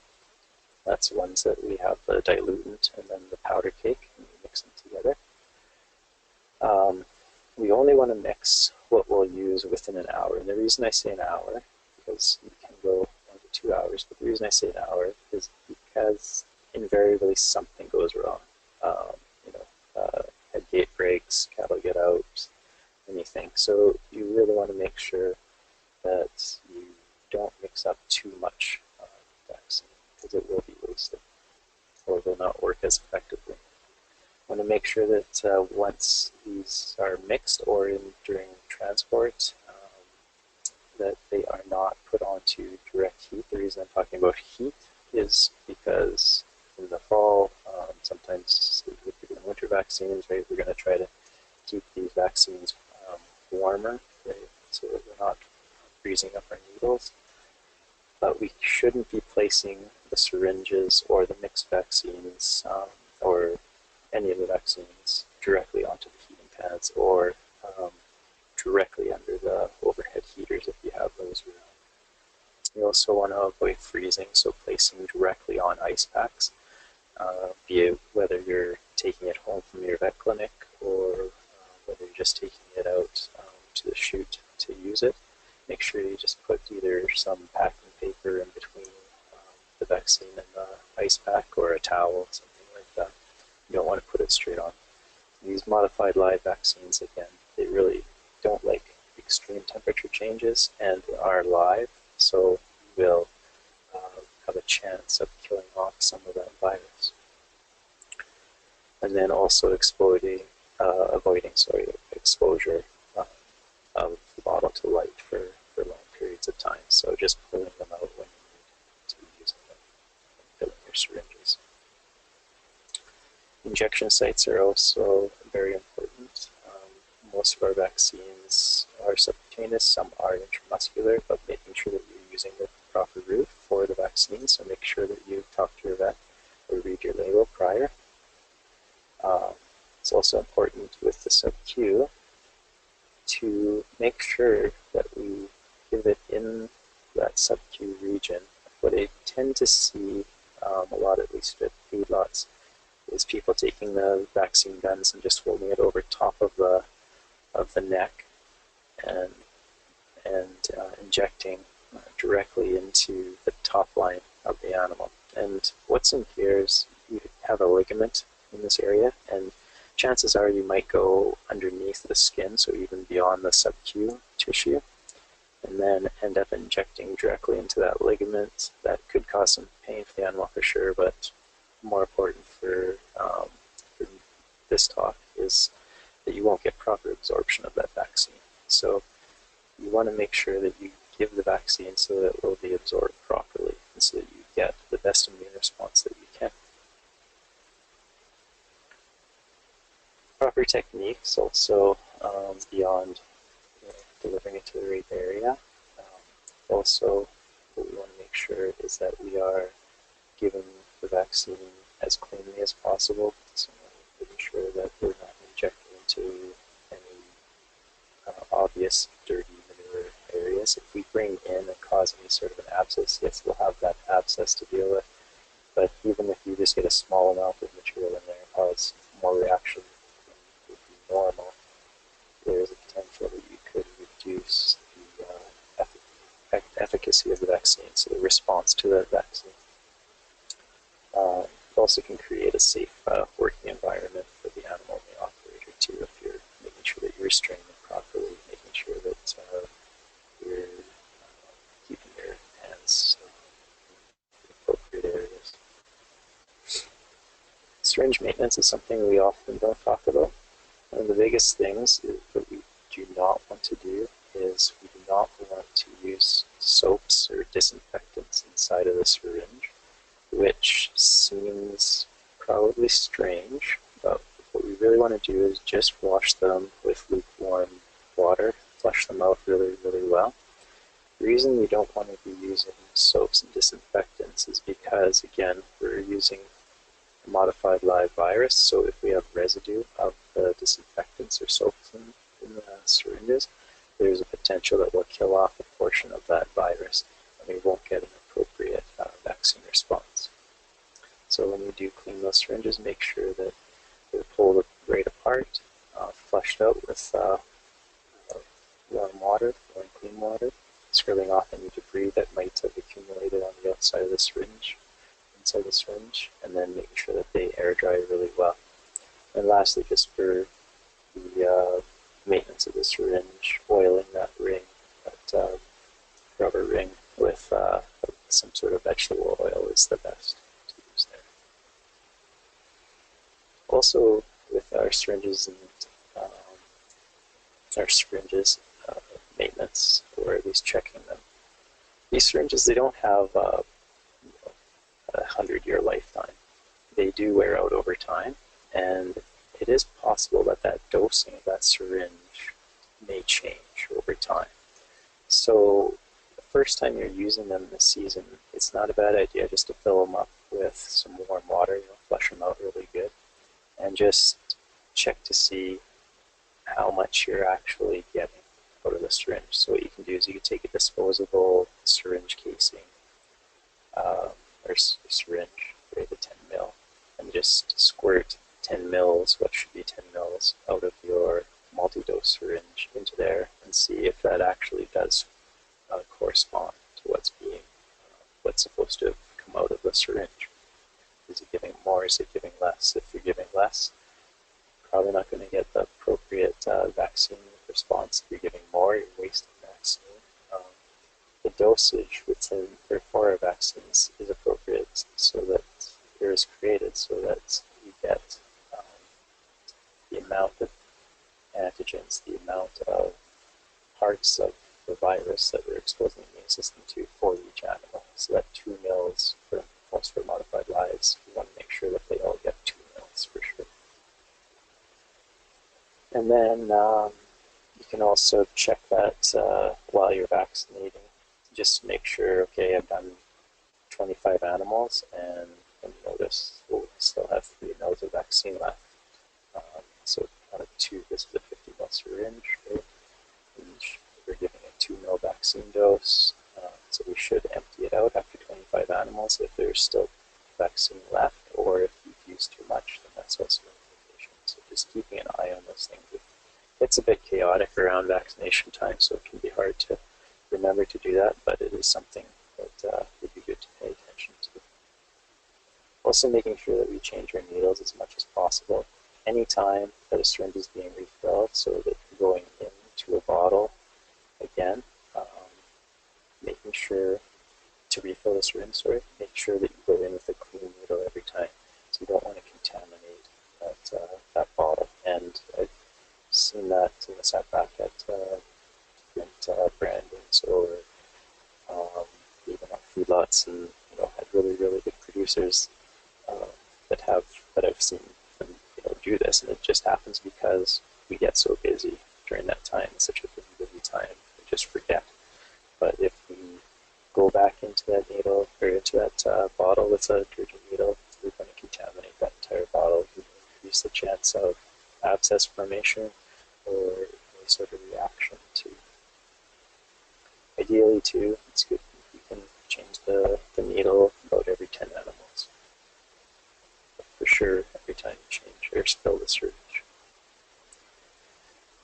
that's ones that we have the diluent and then the powder cake, and we mix them together. We only want to mix what we'll use within an hour, and the reason I say an hour, because you can go 1 to 2 hours, but the reason I say an hour is because invariably something goes wrong. Head gate breaks, cattle get out, anything. So you really want to make sure that you don't mix up too much vaccine, because it will be wasted or will not work as effectively. Want to make sure that once these are mixed or during transport, that they are not put onto direct heat. The reason I'm talking about heat is because in the fall, sometimes with the winter vaccines, right, we're going to try to keep these vaccines warmer, right, so that we're not freezing up our needles. But we shouldn't be placing the syringes or the mixed vaccines or any of the vaccines directly onto the heating pads or directly under the overhead heaters if you have those around. You also want to avoid freezing, so placing directly on ice packs, be it whether you're taking it home from your vet clinic or whether you're just taking it out to the chute to use it. Make sure you just put either some packing paper in between the vaccine and the ice pack, or a towel, something like that. You don't want to put it straight on. These modified live vaccines, again, they really don't like extreme temperature changes and are live, so will have a chance of killing off some of that virus. And then also avoiding exposure of the bottle to light for long periods of time. So just pulling them out when you need to be using them. injection sites are also very important. Most of our vaccines are subcutaneous, some are intramuscular, but making sure that you're using the proper route for the vaccine, so make sure that you talk to your vet or read your label prior. It's also important with the sub-Q to make sure that we give it in that sub-Q region. What I tend to see a lot, at least at feedlots, is people taking the vaccine guns and just holding it over top of the neck and injecting directly into the top line of the animal. And what's in here is you have a ligament in this area, and chances are you might go underneath the skin, so even beyond the sub-Q tissue, and then end up injecting directly into that ligament. That could cause some pain for the animal for sure, but more important for this talk is that you won't get proper absorption of that vaccine. So you want to make sure that you give the vaccine so that it will be absorbed properly, and so that you get the best immune response that you can. Proper techniques also beyond delivering it to the right area. Also, what we want to make sure is that we are giving the vaccine as cleanly as possible, so making sure that we're not injecting into any obvious dirty manure areas. If we bring in and cause any sort of an abscess, yes, we'll have that abscess to deal with, but even if you just get a small amount of material in there and cause more reaction than would be normal, there is a potential that you could reduce the efficacy of the vaccine, so the response to the vaccine. It also can create a safe working environment for the animal and the operator too, if you're making sure that you're restraining them properly, making sure that you're keeping your hands in the appropriate areas. Syringe maintenance is something we often don't talk about. One of the biggest things that we do not want to do is we do not want to use soaps or disinfectants inside of the syringe, which seems probably strange, but what we really want to do is just wash them with lukewarm water, flush them out really, really well. The reason we don't want to be using soaps and disinfectants is because, again, we're using a modified live virus, so if we have residue of the disinfectants or soaps in the syringes, there's a potential that we'll kill off a portion of that virus, and we won't get an appropriate vaccine response. So when you do clean those syringes, make sure that they're pulled right apart, flushed out with warm water, warm clean water, scrubbing off any debris that might have accumulated on the outside of the syringe, inside the syringe, and then making sure that they air dry really well. And lastly, just for the maintenance of the syringe, oiling that ring, that rubber ring with some sort of vegetable oil is the best to use there. Also, with our syringes and maintenance, or at least checking them, these syringes, they don't have a 100-year lifetime. They do wear out over time, and it is possible that that dosing of that syringe may change over time. So the first time you're using them this season, it's not a bad idea just to fill them up with some warm water, flush them out really good, and just check to see how much you're actually getting out of the syringe. So what you can do is you can take a disposable syringe casing or syringe, rated 10 mil, and just squirt 10 mils, what should be 10 mils, out of your multi-dose syringe into there, and see if that actually does correspond to what's supposed to come out of the syringe. Is it giving more? Is it giving less? If you're giving less, probably not going to get the appropriate vaccine response. If you're giving more, you're wasting vaccine. The dosage for our vaccines is appropriate, so that it is created so that you get the amount of antigens, the amount of parts of the virus that we're exposing the immune system to for each animal. So that 2 mils for most for modified lives, we want to make sure that they all get 2 mils for sure. And then you can also check that while you're vaccinating, just to make sure, okay, I've done 25 animals, and notice we'll still have 3 mils of vaccine left. So out of 2, this is a 50 ml syringe, right? We're giving a 2 mil vaccine dose, so we should empty it out after 25 animals if there's still vaccine left, or if you've used too much, then that's also an indication. So just keeping an eye on those things. It's a bit chaotic around vaccination time, so it can be hard to remember to do that, but it is something that would be good to pay attention to. Also making sure that we change our needles as much as possible anytime that a syringe is being refilled, so that you're going into a bottle again, making sure to refill the syringe, make sure that you go in with a clean needle every time. So you don't want to contaminate that bottle. And I've seen that in the setback at different brandings, or even on feedlots, and had really good producers that I've seen them do this, and it just happens because we get so busy during that time. It's such a busy time, we just forget. But if we go back into that needle, or into that bottle with a detergent needle, we're going to contaminate that entire bottle. We increase the chance of abscess formation or any sort of reaction to. Ideally, too, it's good if you can change the needle about every 10 animals. But for sure, every time you change or spill the syringe.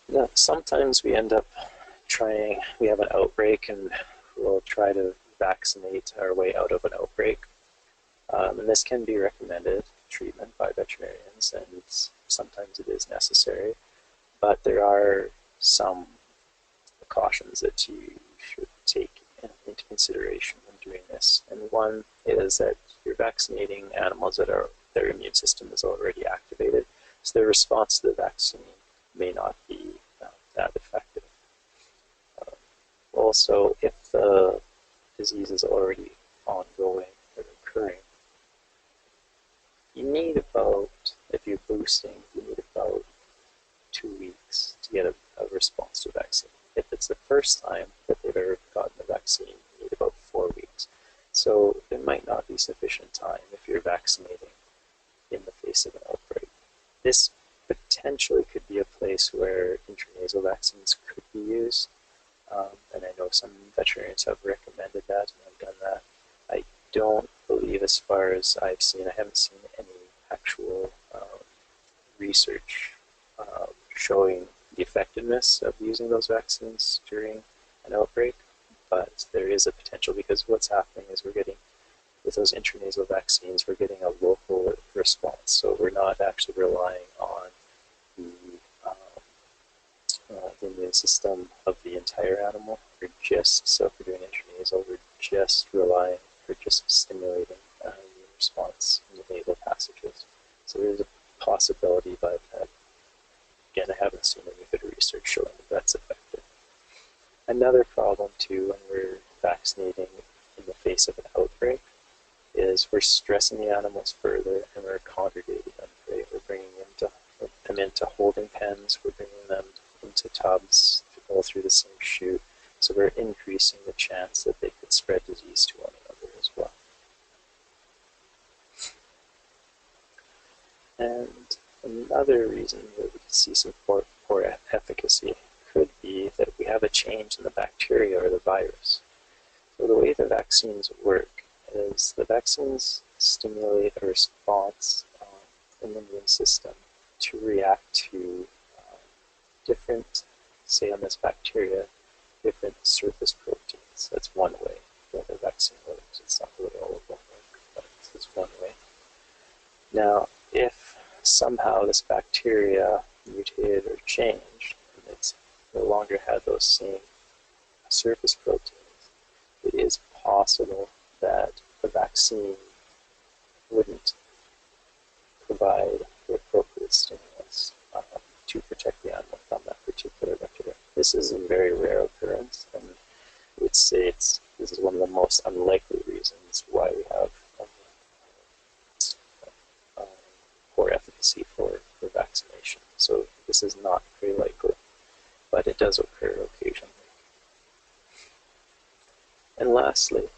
Now, sometimes we end up we have an outbreak, and we'll try to vaccinate our way out of an outbreak. And this can be recommended treatment by veterinarians, and sometimes it is necessary. But there are some precautions that you should take into consideration when doing this. And one is that you're vaccinating animals that their immune system is already activated, so their response to the vaccine may not be that effective. Also, if the disease is already ongoing or occurring, you need about, if you're boosting, you need about 2 weeks to get a response to vaccine. If it's the first time that they've ever gotten the vaccine, you need about 4 weeks. So there might not be sufficient time if you're vaccinating in the face of an outbreak. This potentially could be a place where intranasal vaccines could be used. And I know some veterinarians have recommended that, and I've done that. I don't believe, as far as I've seen, I haven't seen any actual research showing the effectiveness of using those vaccines during an outbreak, but there is a potential, because what's happening is we're getting, with those intranasal vaccines, we're getting a local response. So we're not actually relying on the immune system of the entire animal. So if we're doing intranasal, we're just stimulating the immune response in the nasal passages. So there's a possibility, but again, I haven't seen any good research showing that that's effective. Another problem too, when we're vaccinating in the face of an outbreak, is we're stressing the animals further, and we're congregating them. Right? We're bringing them into holding pens, we're bringing them into tubs all through the same chute. So we're increasing the chance that they could spread disease to one another as well. And another reason that we can see some poor efficacy could be that we have a change in the bacteria or the virus. So the way the vaccines work is the vaccines stimulate a response in the immune system to react to different, say on this bacteria, different surface proteins. That's one way that a vaccine works. It's not the way all of them work, but it's one way. Now, if somehow this bacteria mutated or changed, and it no longer had those same surface proteins, it is possible that the vaccine wouldn't provide the appropriate stimulus to protect the animal from that particular bacteria. This is a very rare occurrence, and I would say this is one of the most unlikely reasons why we have poor efficacy for vaccination. So this is not critical. it does occur occasionally. And lastly,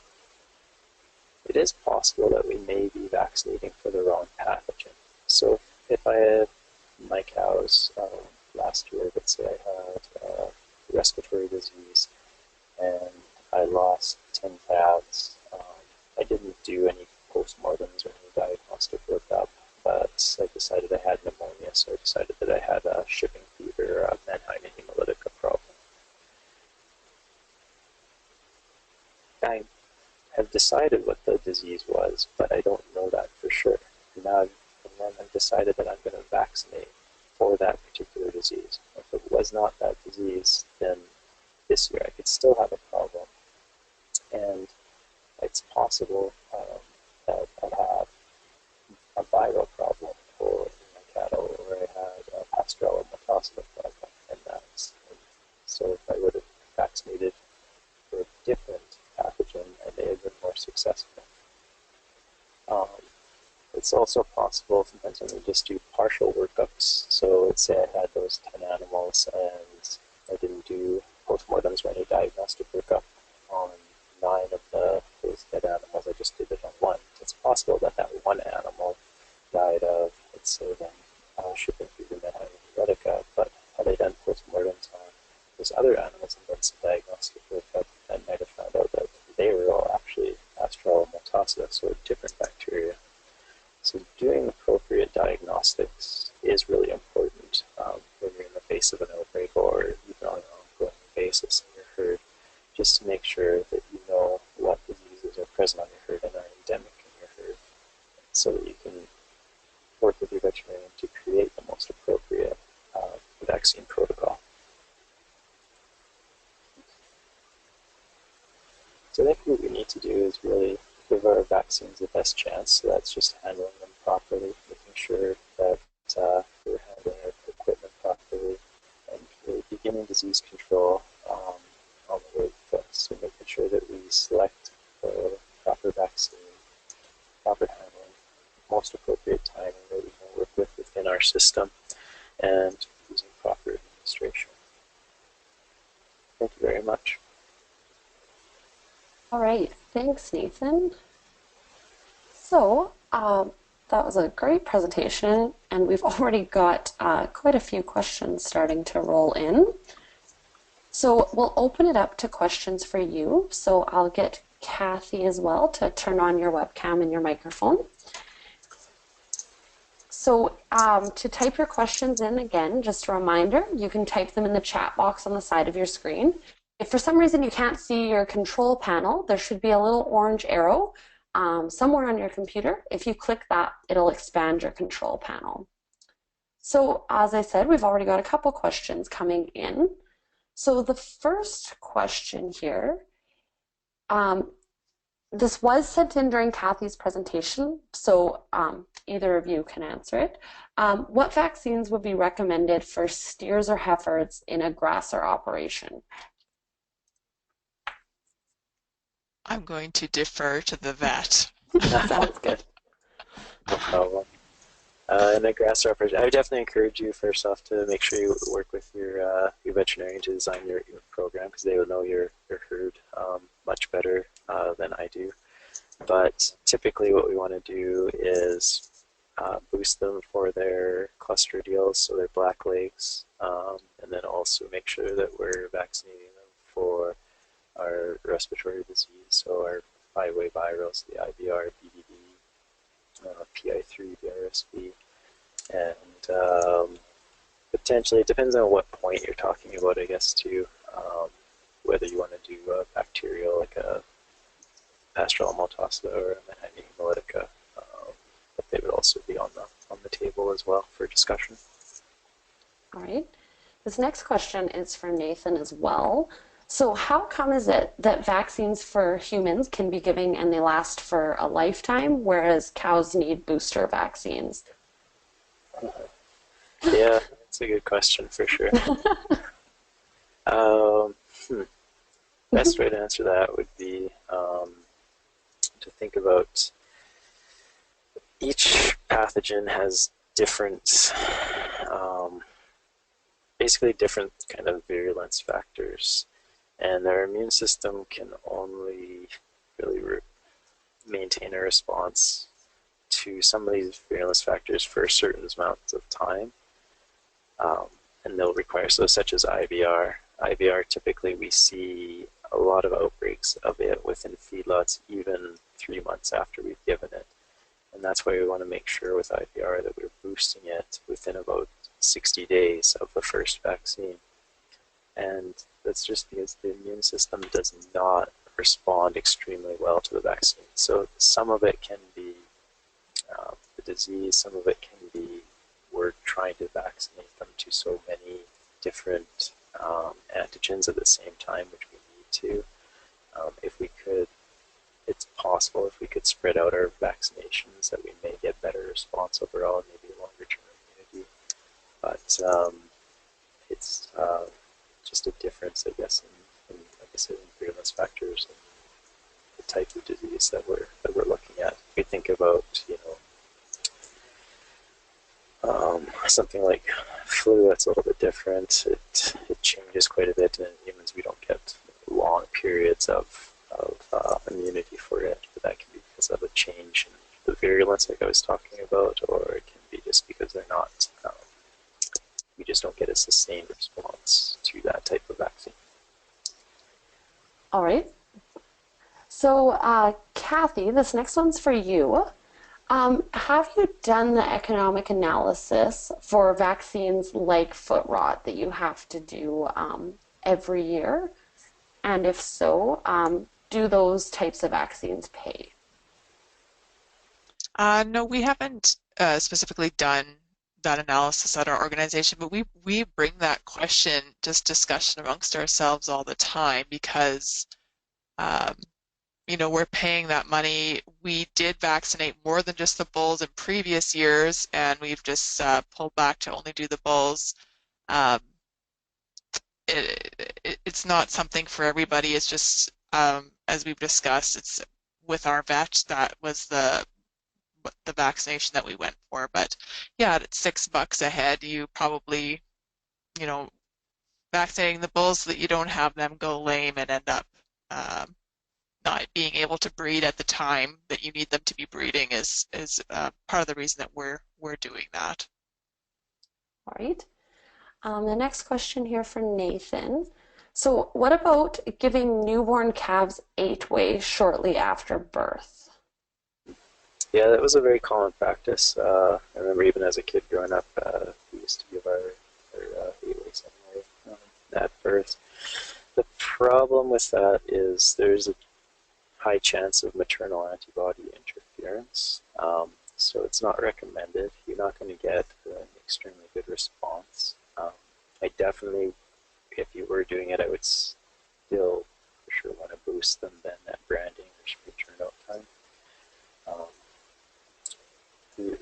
it is possible that we may be vaccinating for the wrong pathogen. So if I had my cows last year, let's say I had respiratory disease and I lost 10 calves, I didn't do any postmortems or any diagnostic workup, but I decided I had pneumonia, so I decided that I had a shipping fever or a Mannheimia hemolytica problem. I have decided what the disease was, but I don't know that for sure. And then I've decided that I'm going to vaccinate for that particular disease. If it was not that disease, then this year I could still have a problem. And it's possible that I have a viral problem for my cattle, or I had a pasteurella matosida problem, and that's. So if I would have vaccinated for a different pathogen, I may have been more successful. It's also possible sometimes when we just do partial workups. So let's say I had those 10 animals and I didn't do postmortems or any diagnostic workup on 9 of those dead animals. I just did it on 1. It's possible that that one animal died of, let's say, shipping fever hemolytica, but had I done postmortems on those other animals and done some diagnostic workup, I might have found out that they were all actually pasteurella matosida, so a different bacteria. So doing appropriate diagnostics is really important when you're in the face of an outbreak or even on an ongoing basis in your herd, just to make sure that you know what diseases are present on your herd and are endemic in your herd, so that you can work with your veterinarian to create the most appropriate vaccine protocol. So I think what we need to do is really give our vaccines the best chance. So that's just handling them properly, making sure that we're handling our equipment properly, and really beginning disease control on the right foot. So making sure that we select the proper vaccine, proper handling, most appropriate timing that we can work with within our system, and using proper administration. Thank you very much. All right, thanks, Nathan. So that was a great presentation, and we've already got quite a few questions starting to roll in. So we'll open it up to questions for you. So I'll get Kathy as well to turn on your webcam and your microphone. So to type your questions in, again, just a reminder, you can type them in the chat box on the side of your screen. If for some reason you can't see your control panel, there should be a little orange arrow somewhere on your computer. If you click that, it'll expand your control panel. So as I said, we've already got a couple questions coming in. So the first question here, this was sent in during Kathy's presentation, so either of you can answer it. What vaccines would be recommended for steers or heifers in a grasser operation? I'm going to defer to the vet. Sounds good. No problem. In a grass operation, I would definitely encourage you first off to make sure you work with your veterinarian to design your program, because they will know your herd much better than I do. But typically what we want to do is boost them for their clostridiols, so their black legs, and then also make sure that we're vaccinating them for our respiratory disease, so our 5-way virals, the IBR, BDD, PI3, BRSV, and potentially, it depends on what point you're talking about, I guess, too, whether you want to do a bacterial like a pasteurella matosida or a Mannheimia hemolytica, but they would also be on the table as well for discussion. All right. This next question is for Nathan as well. So how come is it that vaccines for humans can be given and they last for a lifetime, whereas cows need booster vaccines? Yeah, that's a good question for sure. Best way to answer that would be to think about each pathogen has different basically different kind of virulence factors, and their immune system can only really maintain a response to some of these virulence factors for certain amounts of time, and they'll require, so such as IVR. IVR, typically we see a lot of outbreaks of it within feedlots even 3 months after we've given it. And that's why we want to make sure with IVR that we're boosting it within about 60 days of the first vaccine. And that's just because the immune system does not respond extremely well to the vaccine. So some of it can be the disease, some of it can be we're trying to vaccinate them to so many different antigens at the same time, which we need to. If we could, it's possible if we could spread out our vaccinations that we may get better response overall and maybe longer term immunity. But it's just a difference, I guess, in like I said, in virulence factors and the type of disease that we're looking at. If we think about, something like flu, that's a little bit different. It changes quite a bit, and in humans we don't get long periods of immunity for it, but that can be because of a change in the virulence like I was talking about, or it can be just because they're not, we just don't get a sustained response to that type of vaccine. All right. So, Kathy, this next one's for you. Have you done the economic analysis for vaccines like foot rot that you have to do every year? And if so, do those types of vaccines pay? No, we haven't specifically done that analysis at our organization, but we bring that question, just discussion amongst ourselves all the time because we're paying that money. We did vaccinate more than just the bulls in previous years, and we've just pulled back to only do the bulls. It's not something for everybody. It's just, as we've discussed, it's with our vet, that was the vaccination that we went for. But yeah, at $6 a head, you probably, vaccinating the bulls so that you don't have them go lame and end up not being able to breed at the time that you need them to be breeding is part of the reason that we're doing that. All right. The next question here for Nathan. So what about giving newborn calves 8-way shortly after birth? Yeah, that was a very common practice. I remember even as a kid growing up, we used to give our 8-way, 7-way at birth. The problem with that is there's a high chance of maternal antibody interference. So it's not recommended. You're not going to get an extremely good response. I definitely, if you were doing it, I would still for sure want to boost them then at branding or turnout time.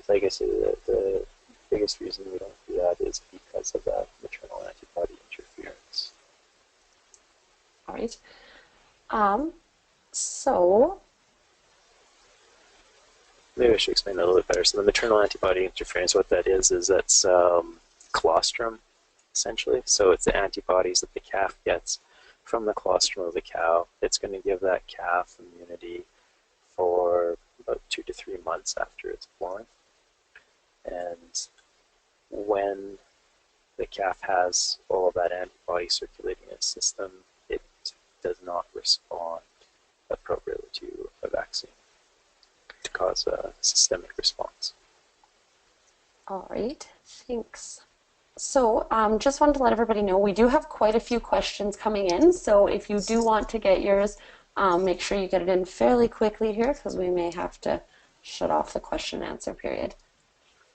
Like I said, the biggest reason we don't do that is because of that maternal antibody interference. All right. So maybe I should explain that a little bit better. So the maternal antibody interference, what that is that's colostrum, essentially. So it's the antibodies that the calf gets from the colostrum of the cow. It's going to give that calf immunity for about 2 to 3 months after it's born. And when the calf has all of that antibody circulating in its system, it does not respond appropriately to a vaccine to cause a systemic response. all right, thanks. So just wanted to let everybody know we do have quite a few questions coming in. So if you do want to get yours, make sure you get it in fairly quickly here because we may have to shut off the question and answer period.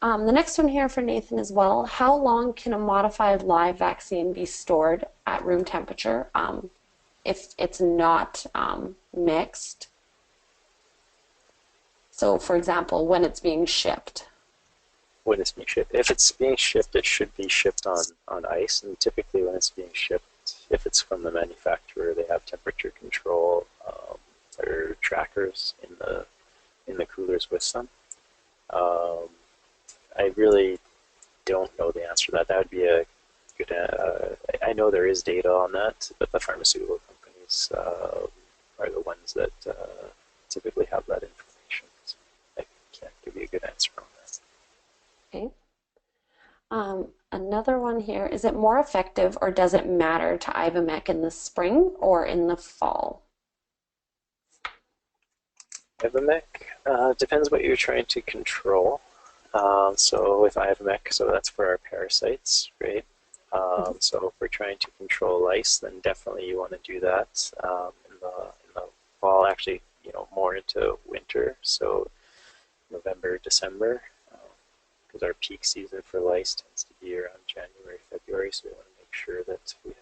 The next one here for Nathan as well. How long can a modified live vaccine be stored at room temperature if it's not mixed? So for example, when it's being shipped. When it's being shipped. If it's being shipped, it should be shipped on ice. And typically when it's being shipped, if it's from the manufacturer, they have temperature control or trackers in the coolers with them. I really don't know the answer to that. That would be a good data on that, but the pharmaceutical companies are the ones that typically have that information. So I can't give you a good answer on that. Okay. Another one here, is it more effective or does it matter to Ivomec in the spring or in the fall? Ivomec depends what you're trying to control. So with Ivomec, so that's for our parasites, right? So if we're trying to control lice, then definitely you want to do that in the fall, actually, more into winter. So November, December, because our peak season for lice tends to be around January, February. So we want to make sure that we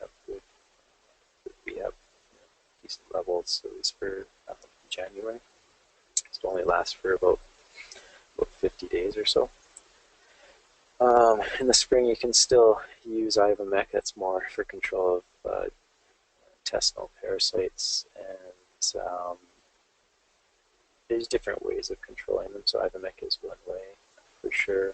have decent levels at least for January. It only lasts for about 50 days or so. In the spring, you can still use Ivomec. That's more for control of intestinal parasites, and there's different ways of controlling them. So Ivomec is one way for sure.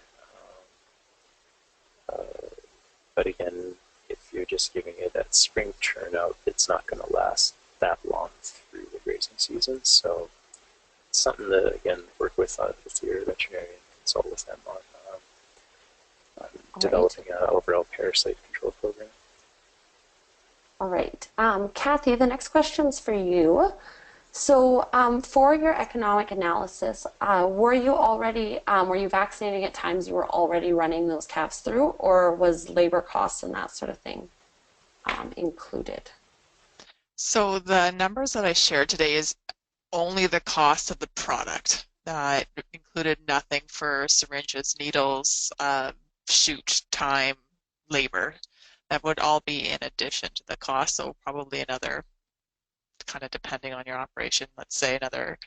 But again, if you're just giving it that spring turnout, it's not going to last that long through the grazing season. So it's something to, again, work with your veterinarian, consult with them on developing an overall parasite control program. All right. Kathy, the next question's for you. So for your economic analysis, were you vaccinating at times you were already running those calves through, or was labor costs and that sort of thing included? So the numbers that I shared today is only the cost of the product. It included nothing for syringes, needles, shoot time, labor. That would all be in addition to the cost, so probably another, kind of depending on your operation, let's say another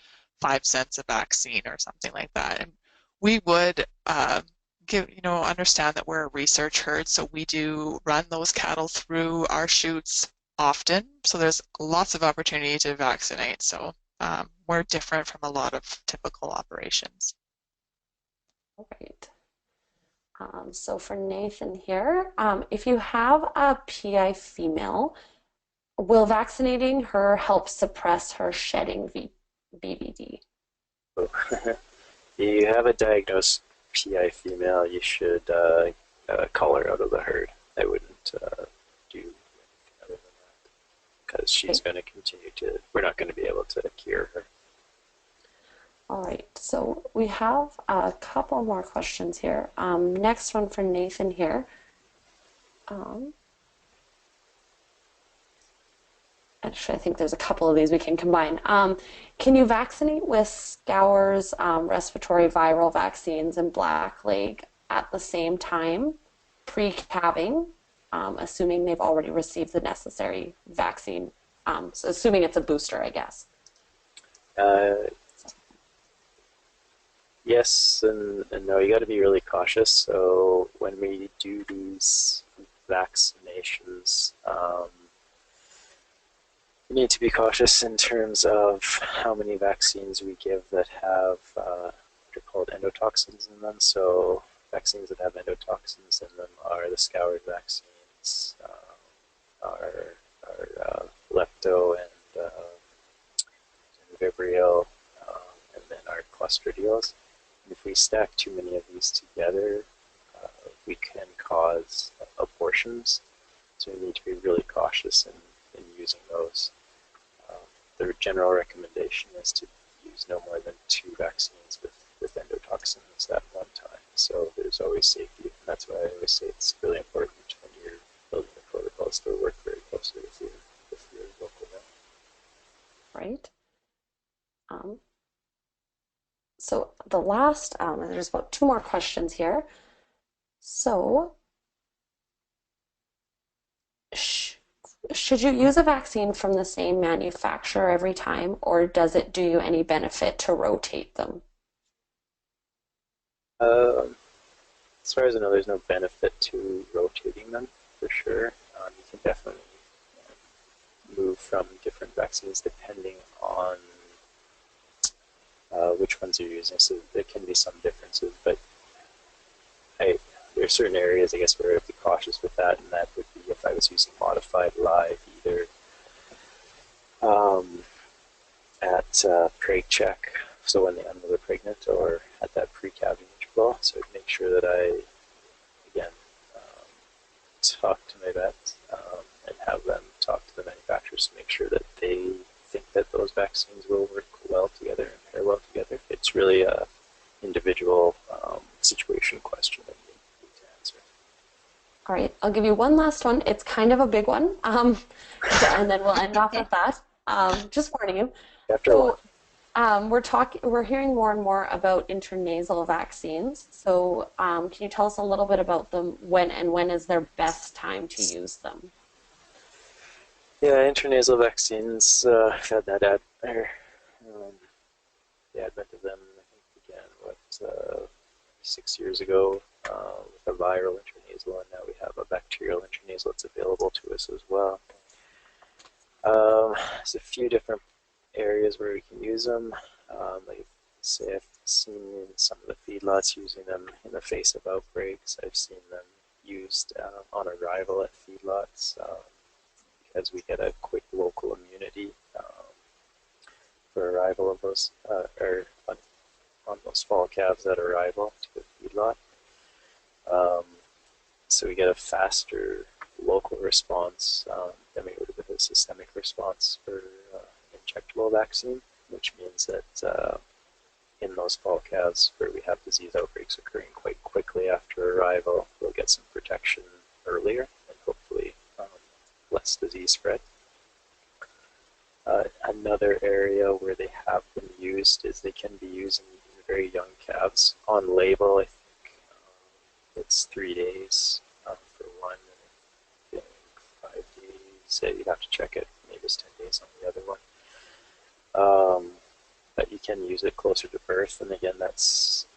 5 cents a vaccine or something like that. And we would understand that we're a research herd, so we do run those cattle through our chutes often. So there's lots of opportunity to vaccinate. So we're different from a lot of typical operations. All right. So for Nathan here, if you have a PI female, will vaccinating her help suppress her shedding BVD? If you have a diagnosed PI female, you should cull her out of the herd. I wouldn't do anything other than that, because she's going to continue to, we're not going to be able to cure her. All right, so we have a couple more questions here. Next one for Nathan here. Actually, I think there's a couple of these we can combine. Can you vaccinate with Scour's respiratory viral vaccines and blackleg at the same time, pre-calving, assuming they've already received the necessary vaccine? So assuming it's a booster, I guess. Yes and no. You got to be really cautious. So when we do these vaccinations, we need to be cautious in terms of how many vaccines we give that have what are called endotoxins in them. So vaccines that have endotoxins in them are the Scour vaccines, are Lepto and Vibrio, and then our Clostridiols. If we stack too many of these together, we can cause abortions. So we need to be really cautious in using those. The general recommendation is to use no more than 2 vaccines with endotoxins at one time. So there's always safety. And that's why I always say it's really important when you're building the protocols to work very closely with your local vet. Right. So the last, there's about 2 more questions here. So, should you use a vaccine from the same manufacturer every time, or does it do you any benefit to rotate them? As far as I know, there's no benefit to rotating them, for sure. You can definitely move from different vaccines depending on which ones you're using, so there can be some differences, but there are certain areas, I guess, where if the cautious with that, and that would be if I was using modified live, either at preg check, so when the animals are pregnant, or at that pre-calving interval. So I'd make sure that I, again, talk to my vet and have them talk to the manufacturers to make sure that they think that those vaccines will work well together and pair well together. It's really a individual situation question that you need to answer. All right, I'll give you one last one. It's kind of a big one, and then we'll end off with that. Just warning you. After one. We're hearing more and more about intranasal vaccines. So can you tell us a little bit about them, when is their best time to use them? Yeah, intranasal vaccines, I've had that the advent of them, I think, began, 6 years ago with a viral intranasal, and now we have a bacterial intranasal that's available to us as well. There's a few different areas where we can use them. Like, say, I've seen some of the feedlots using them in the face of outbreaks. I've seen them used on arrival at feedlots because we get a quick local immunity for arrival of those, or on those fall calves at arrival to the feedlot. So we get a faster local response than we would with a systemic response for injectable vaccine, which means that in those fall calves where we have disease outbreaks occurring quite quickly after arrival, we'll get some protection earlier and hopefully less disease spread. Another area where they have been used is they can be used in very young calves. On label, I think it's 3 days for one, and I think 5 days. You'd have to check it. Maybe it's 10 days on the other one. But you can use it closer to birth, and again, that's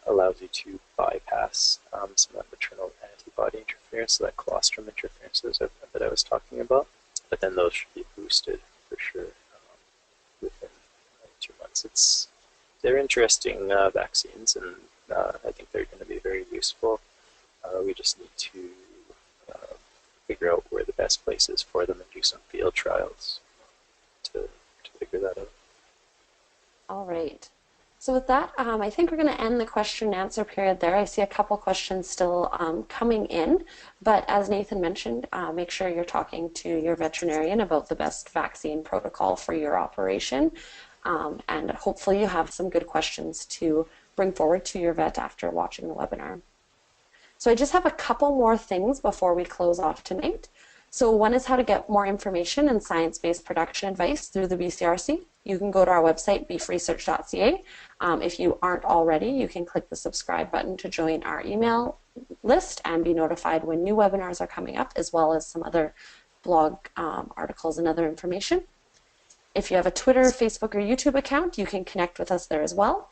allows you to bypass some of that maternal antibody interference, so that colostrum interferences that I was talking about. But then those should be boosted for sure within 2 months. They're interesting vaccines, and I think they're going to be very useful. We just need to figure out where the best place is for them and do some field trials to figure that out. All right. So with that, I think we're going to end the question and answer period there. I see a couple questions still coming in, but as Nathan mentioned, make sure you're talking to your veterinarian about the best vaccine protocol for your operation, and hopefully you have some good questions to bring forward to your vet after watching the webinar. So I just have a couple more things before we close off tonight. So one is how to get more information and science-based production advice through the BCRC. You can go to our website, beefresearch.ca. If you aren't already, you can click the subscribe button to join our email list and be notified when new webinars are coming up, as well as some other blog articles and other information. If you have a Twitter, Facebook, or YouTube account, you can connect with us there as well.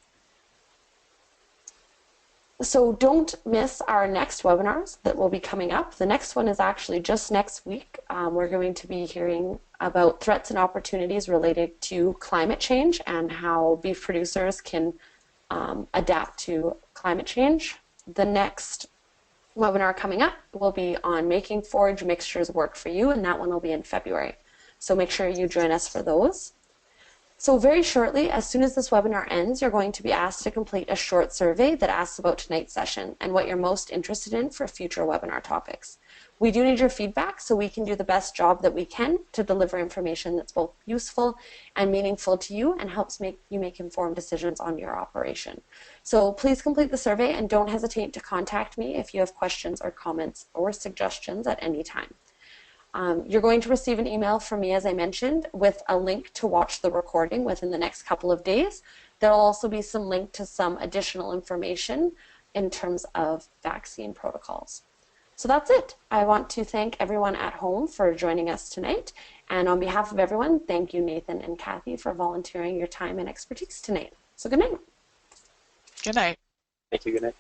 So don't miss our next webinars that will be coming up. The next one is actually just next week. We're going to be hearing about threats and opportunities related to climate change and how beef producers can adapt to climate change. The next webinar coming up will be on making forage mixtures work for you, and that one will be in February. So make sure you join us for those. So very shortly, as soon as this webinar ends, you're going to be asked to complete a short survey that asks about tonight's session and what you're most interested in for future webinar topics. We do need your feedback so we can do the best job that we can to deliver information that's both useful and meaningful to you and helps you make informed decisions on your operation. So please complete the survey and don't hesitate to contact me if you have questions or comments or suggestions at any time. You're going to receive an email from me, as I mentioned, with a link to watch the recording within the next couple of days. There'll also be some link to some additional information in terms of vaccine protocols. So that's it. I want to thank everyone at home for joining us tonight. And on behalf of everyone, thank you, Nathan and Kathy, for volunteering your time and expertise tonight. So good night. Good night. Thank you. Good night.